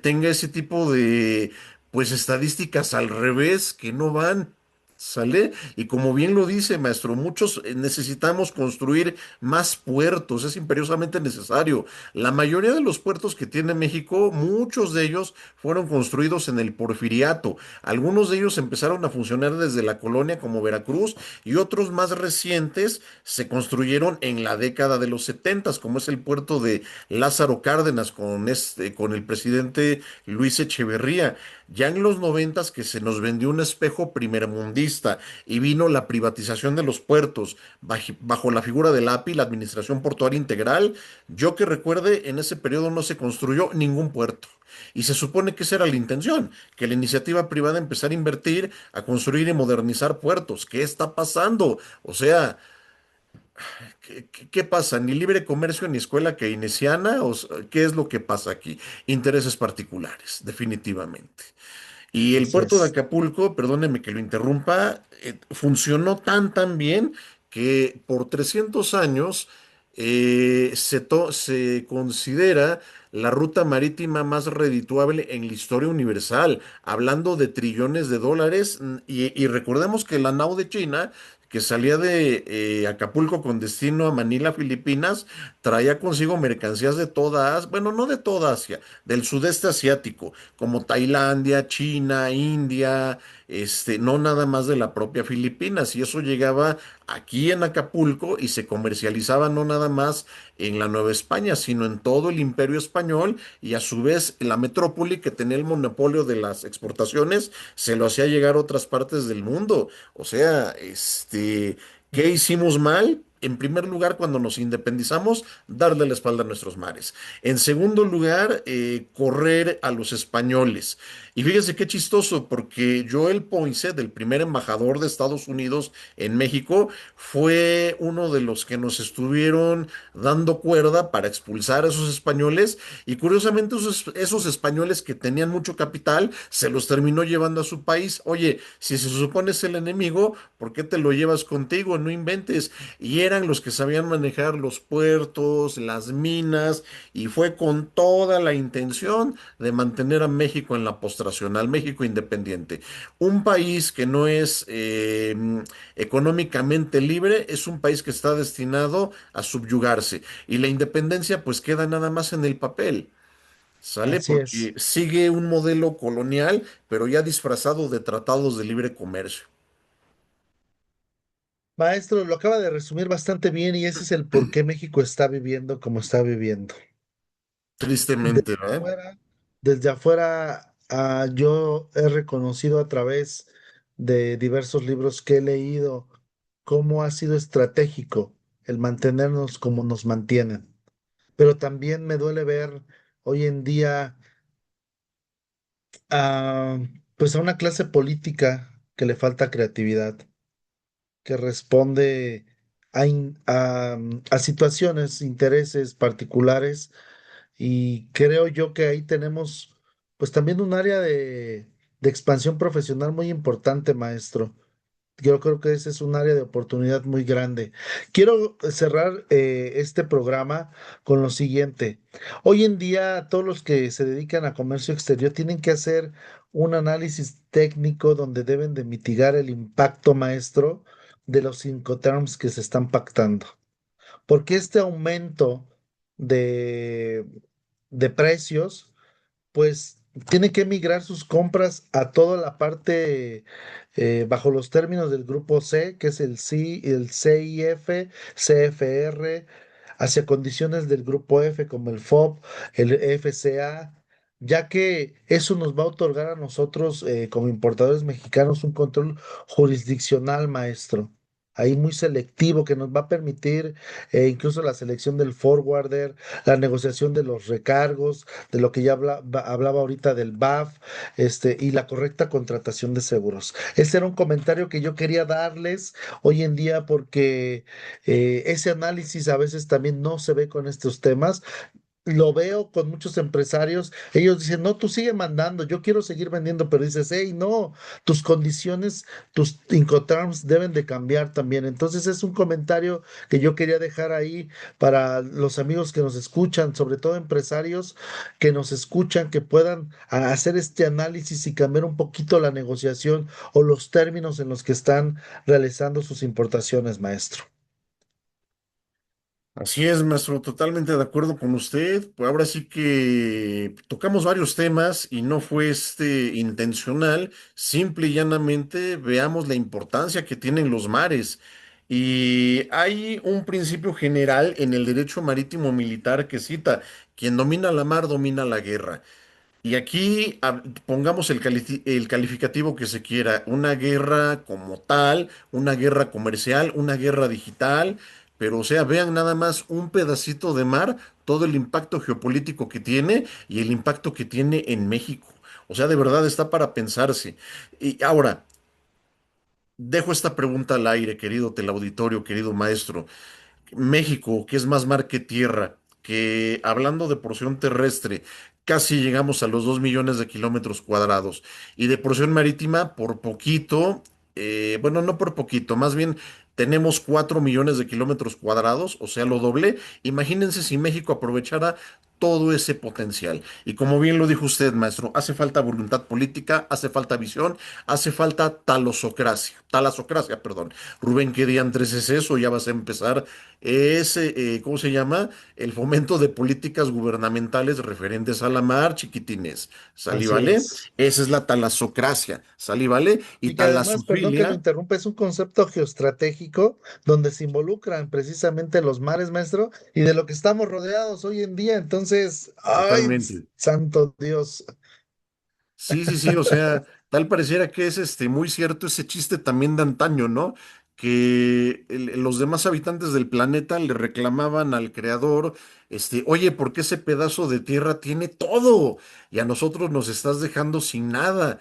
tenga ese tipo de, pues, estadísticas al revés que no van? ¿Sale? Y como bien lo dice, maestro, muchos necesitamos construir más puertos, es imperiosamente necesario. La mayoría de los puertos que tiene México, muchos de ellos fueron construidos en el Porfiriato. Algunos de ellos empezaron a funcionar desde la colonia como Veracruz y otros más recientes se construyeron en la década de los 70, como es el puerto de Lázaro Cárdenas con el presidente Luis Echeverría. Ya en los noventas que se nos vendió un espejo primermundista y vino la privatización de los puertos bajo la figura del API, la Administración Portuaria Integral, yo que recuerde, en ese periodo no se construyó ningún puerto. Y se supone que esa era la intención, que la iniciativa privada empezara a invertir, a construir y modernizar puertos. ¿Qué está pasando? O sea, ¿qué pasa? ¿Ni libre comercio ni escuela keynesiana? ¿Qué es lo que pasa aquí? Intereses particulares, definitivamente. Y el Así puerto de es. Acapulco, perdóneme que lo interrumpa, funcionó tan bien que por 300 años se considera la ruta marítima más redituable en la historia universal, hablando de trillones de dólares. Y recordemos que la nao de China, que salía de Acapulco con destino a Manila, Filipinas, traía consigo mercancías de toda Asia, bueno, no de toda Asia, del sudeste asiático como Tailandia, China, India, no nada más de la propia Filipinas, y eso llegaba aquí en Acapulco y se comercializaba no nada más en la Nueva España, sino en todo el Imperio Español y a su vez la metrópoli que tenía el monopolio de las exportaciones se lo hacía llegar a otras partes del mundo. O sea, ¿qué hicimos mal? En primer lugar, cuando nos independizamos, darle la espalda a nuestros mares. En segundo lugar, correr a los españoles. Y fíjese qué chistoso, porque Joel Poinsett, el primer embajador de Estados Unidos en México, fue uno de los que nos estuvieron dando cuerda para expulsar a esos españoles. Y curiosamente, esos españoles que tenían mucho capital, se los terminó llevando a su país. Oye, si se supone es el enemigo, ¿por qué te lo llevas contigo? No inventes. Y eran los que sabían manejar los puertos, las minas y fue con toda la intención de mantener a México en la postración, al México independiente. Un país que no es económicamente libre es un país que está destinado a subyugarse y la independencia pues queda nada más en el papel. ¿Sale? Así es. Porque sigue un modelo colonial, pero ya disfrazado de tratados de libre comercio. Maestro, lo acaba de resumir bastante bien y ese es el por qué México está viviendo como está viviendo. Tristemente, Desde ¿verdad? afuera, desde afuera, yo he reconocido a través de diversos libros que he leído cómo ha sido estratégico el mantenernos como nos mantienen. Pero también me duele ver hoy en día a, pues a una clase política que le falta creatividad, que responde a situaciones, intereses particulares. Y creo yo que ahí tenemos pues también un área de expansión profesional muy importante, maestro. Yo creo que ese es un área de oportunidad muy grande. Quiero cerrar este programa con lo siguiente. Hoy en día todos los que se dedican a comercio exterior tienen que hacer un análisis técnico donde deben de mitigar el impacto, maestro, de los Incoterms que se están pactando. Porque este aumento de, de precios pues tiene que migrar sus compras a toda la parte bajo los términos del grupo C, que es el CIF, CFR, hacia condiciones del grupo F, como el FOB, el FCA, ya que eso nos va a otorgar a nosotros, como importadores mexicanos, un control jurisdiccional, maestro. Ahí muy selectivo que nos va a permitir incluso la selección del forwarder, la negociación de los recargos, de lo que ya hablaba ahorita del BAF, y la correcta contratación de seguros. Ese era un comentario que yo quería darles hoy en día porque ese análisis a veces también no se ve con estos temas. Lo veo con muchos empresarios, ellos dicen, no, tú sigue mandando, yo quiero seguir vendiendo, pero dices, hey, no, tus condiciones, tus Incoterms deben de cambiar también. Entonces es un comentario que yo quería dejar ahí para los amigos que nos escuchan, sobre todo empresarios que nos escuchan, que puedan hacer este análisis y cambiar un poquito la negociación o los términos en los que están realizando sus importaciones, maestro. Así es, maestro, totalmente de acuerdo con usted. Pues ahora sí que tocamos varios temas y no fue intencional. Simple y llanamente veamos la importancia que tienen los mares. Y hay un principio general en el derecho marítimo militar que cita, quien domina la mar domina la guerra. Y aquí pongamos el calificativo que se quiera, una guerra como tal, una guerra comercial, una guerra digital, pero o sea, vean nada más un pedacito de mar, todo el impacto geopolítico que tiene y el impacto que tiene en México. O sea, de verdad está para pensarse. Y ahora, dejo esta pregunta al aire, querido teleauditorio, querido maestro. México, que es más mar que tierra, que hablando de porción terrestre, casi llegamos a los 2 millones de kilómetros cuadrados, y de porción marítima, por poquito, bueno, no por poquito, más bien tenemos 4 millones de kilómetros cuadrados, o sea, lo doble. Imagínense si México aprovechara todo ese potencial. Y como bien lo dijo usted, maestro, hace falta voluntad política, hace falta visión, hace falta talasocracia, perdón. Rubén, ¿qué diantres es eso? Ya vas a empezar ¿cómo se llama? El fomento de políticas gubernamentales referentes a la mar, chiquitines. ¿Salí Así vale? es. Esa es la talasocracia. ¿Salí vale? Y Y que además, perdón que lo talasofilia, interrumpa, es un concepto geoestratégico donde se involucran precisamente los mares, maestro, y de lo que estamos rodeados hoy en día. Entonces, ay, totalmente. santo Dios. Sí, sí, sí, o sea, tal pareciera que es muy cierto ese chiste también de antaño, ¿no? Que los demás habitantes del planeta le reclamaban al creador, oye, ¿por qué ese pedazo de tierra tiene todo? Y a nosotros nos estás dejando sin nada.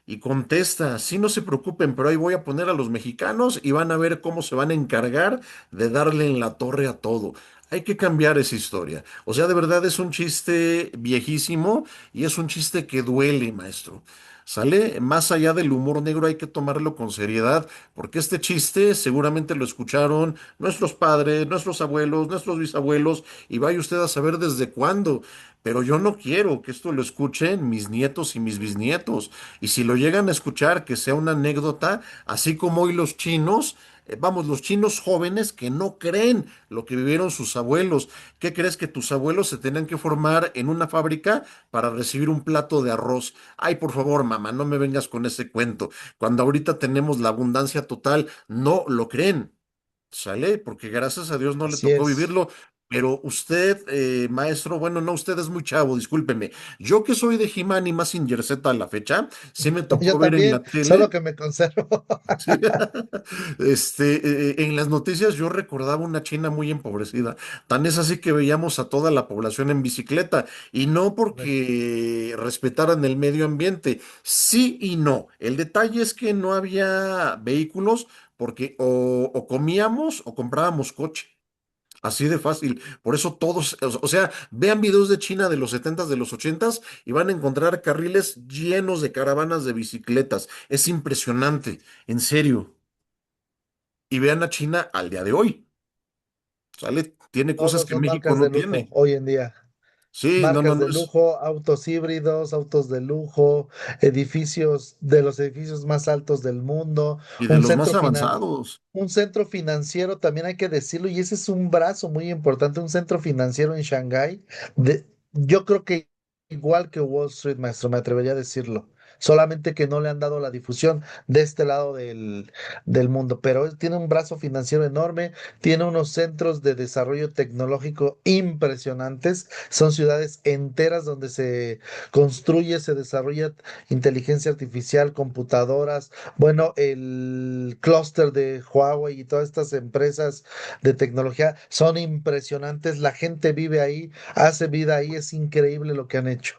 Y contesta, sí, no se preocupen, pero ahí voy a poner a los mexicanos y van a ver cómo se van a encargar de darle en la torre a todo. Hay que cambiar esa historia. O sea, de verdad es un chiste viejísimo y es un chiste que duele, maestro. ¿Sale? Más allá del humor negro hay que tomarlo con seriedad, porque este chiste seguramente lo escucharon nuestros padres, nuestros abuelos, nuestros bisabuelos, y vaya usted a saber desde cuándo. Pero yo no quiero que esto lo escuchen mis nietos y mis bisnietos. Y si lo llegan a escuchar, que sea una anécdota, así como hoy los chinos, vamos, los chinos jóvenes que no creen lo que vivieron sus abuelos. ¿Qué crees que tus abuelos se tenían que formar en una fábrica para recibir un plato de arroz? Ay, por favor, mamá, no me vengas con ese cuento. Cuando ahorita tenemos la abundancia total, no lo creen. ¿Sale? Porque gracias a Dios no le Así tocó es. vivirlo. Pero usted, maestro, bueno, no, usted es muy chavo, discúlpeme. Yo que soy de He-Man y Mazinger Z a la fecha, sí me Yo tocó ver en también, la solo tele. que me conservo. Sí. En las noticias yo recordaba una China muy empobrecida. Tan es así que veíamos a toda la población en bicicleta y no Correcto. porque respetaran el medio ambiente. Sí y no. El detalle es que no había vehículos porque o comíamos o comprábamos coche. Así de fácil. Por eso todos, o sea, vean videos de China de los 70s, de los 80s y van a encontrar carriles llenos de caravanas de bicicletas. Es impresionante, en serio. Y vean a China al día de hoy. ¿Sale? Tiene cosas Todos que son México marcas de no lujo tiene. hoy en día. Sí, no, no, Marcas no de es. lujo, autos híbridos, autos de lujo, edificios de los edificios más altos del mundo, Y de un los más centro avanzados. un centro financiero, también hay que decirlo, y ese es un brazo muy importante, un centro financiero en Shanghái. Yo creo que igual que Wall Street, maestro, me atrevería a decirlo. Solamente que no le han dado la difusión de este lado del mundo, pero él tiene un brazo financiero enorme, tiene unos centros de desarrollo tecnológico impresionantes, son ciudades enteras donde se construye, se desarrolla inteligencia artificial, computadoras, bueno, el clúster de Huawei y todas estas empresas de tecnología son impresionantes. La gente vive ahí, hace vida ahí, es increíble lo que han hecho.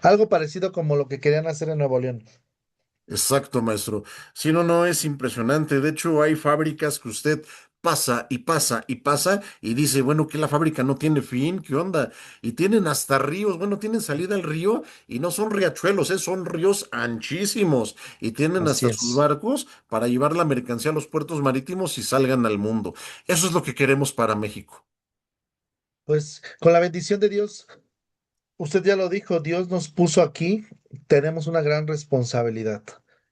Algo parecido como lo que querían hacer en Nuevo León. Exacto, maestro. Si no, no, es impresionante. De hecho, hay fábricas que usted pasa y pasa y pasa y dice, bueno, que la fábrica no tiene fin, ¿qué onda? Y tienen hasta ríos, bueno, tienen salida al río y no son riachuelos, son ríos anchísimos y tienen Así hasta sus es. barcos para llevar la mercancía a los puertos marítimos y salgan al mundo. Eso es lo que queremos para México. Pues con la bendición de Dios, usted ya lo dijo, Dios nos puso aquí, tenemos una gran responsabilidad.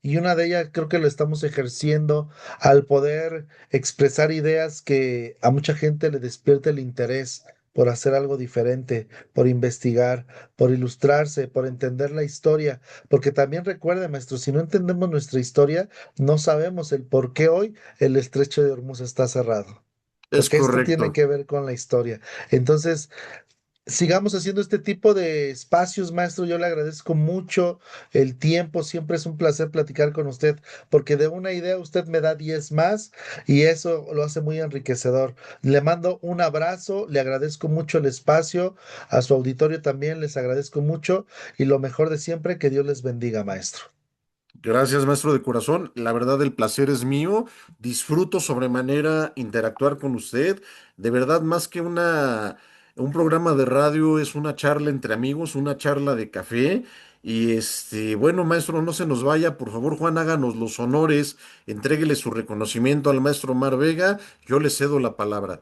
Y una de ellas creo que lo estamos ejerciendo al poder expresar ideas que a mucha gente le despierte el interés por hacer algo diferente, por investigar, por ilustrarse, por entender la historia. Porque también recuerde, maestro, si no entendemos nuestra historia, no sabemos el por qué hoy el estrecho de Hormuz está cerrado. Es Porque esto tiene correcto. que ver con la historia. Entonces, sigamos haciendo este tipo de espacios, maestro. Yo le agradezco mucho el tiempo. Siempre es un placer platicar con usted, porque de una idea usted me da 10 más y eso lo hace muy enriquecedor. Le mando un abrazo, le agradezco mucho el espacio, a su auditorio también les agradezco mucho y lo mejor de siempre, que Dios les bendiga, maestro. Gracias, maestro de corazón. La verdad, el placer es mío. Disfruto sobremanera interactuar con usted. De verdad, más que un programa de radio, es una charla entre amigos, una charla de café. Y bueno, maestro, no se nos vaya. Por favor, Juan, háganos los honores. Entréguele su reconocimiento al maestro Omar Vega. Yo le cedo la palabra.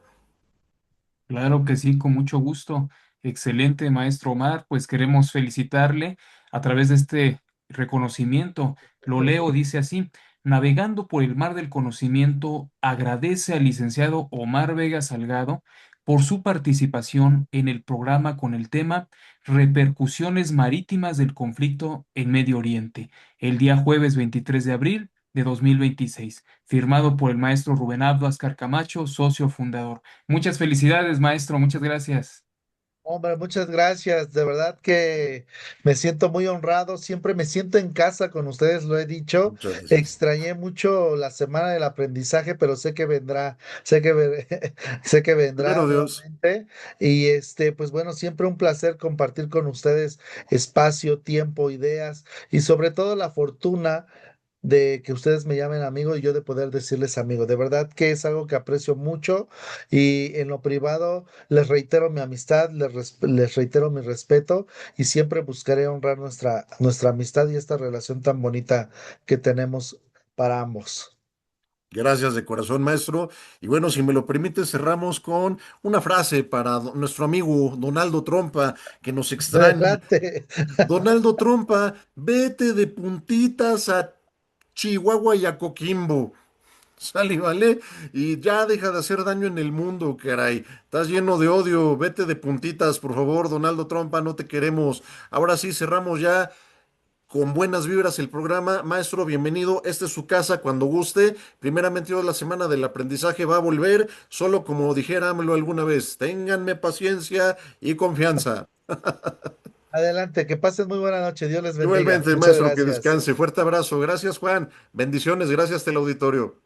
Claro que sí, con mucho gusto. Excelente, maestro Omar. Pues queremos felicitarle a través de este reconocimiento. Lo leo, dice así: navegando por el mar del conocimiento, agradece al licenciado Omar Vega Salgado por su participación en el programa con el tema Repercusiones marítimas del conflicto en Medio Oriente, el día jueves 23 de abril de 2026, firmado por el maestro Rubén Abdo Ascar Camacho, socio fundador. Muchas felicidades, maestro. Muchas gracias. Hombre, muchas gracias. De verdad que me siento muy honrado. Siempre me siento en casa con ustedes, lo he dicho. Muchas gracias. Extrañé mucho la semana del aprendizaje, pero sé que vendrá, sé que, sé que vendrá Primero Dios. nuevamente. Y pues bueno, siempre un placer compartir con ustedes espacio, tiempo, ideas y sobre todo la fortuna de que ustedes me llamen amigo y yo de poder decirles amigo. De verdad que es algo que aprecio mucho y en lo privado les reitero mi amistad, les reitero mi respeto y siempre buscaré honrar nuestra amistad y esta relación tan bonita que tenemos para ambos. Gracias de corazón, maestro. Y bueno, si me lo permite, cerramos con una frase para nuestro amigo Donaldo Trompa, que nos extraña. Adelante. Donaldo Trompa, vete de puntitas a Chihuahua y a Coquimbo. Sale, ¿vale? Y ya deja de hacer daño en el mundo, caray. Estás lleno de odio. Vete de puntitas, por favor, Donaldo Trompa, no te queremos. Ahora sí, cerramos ya con buenas vibras el programa. Maestro, bienvenido. Esta es su casa cuando guste. Primeramente, Dios, la semana del aprendizaje va a volver, solo como dijera AMLO alguna vez. Ténganme paciencia y confianza. Adelante, que pasen muy buena noche. Dios les bendiga. Igualmente, Muchas maestro, que gracias. descanse. Fuerte abrazo. Gracias, Juan. Bendiciones. Gracias, teleauditorio.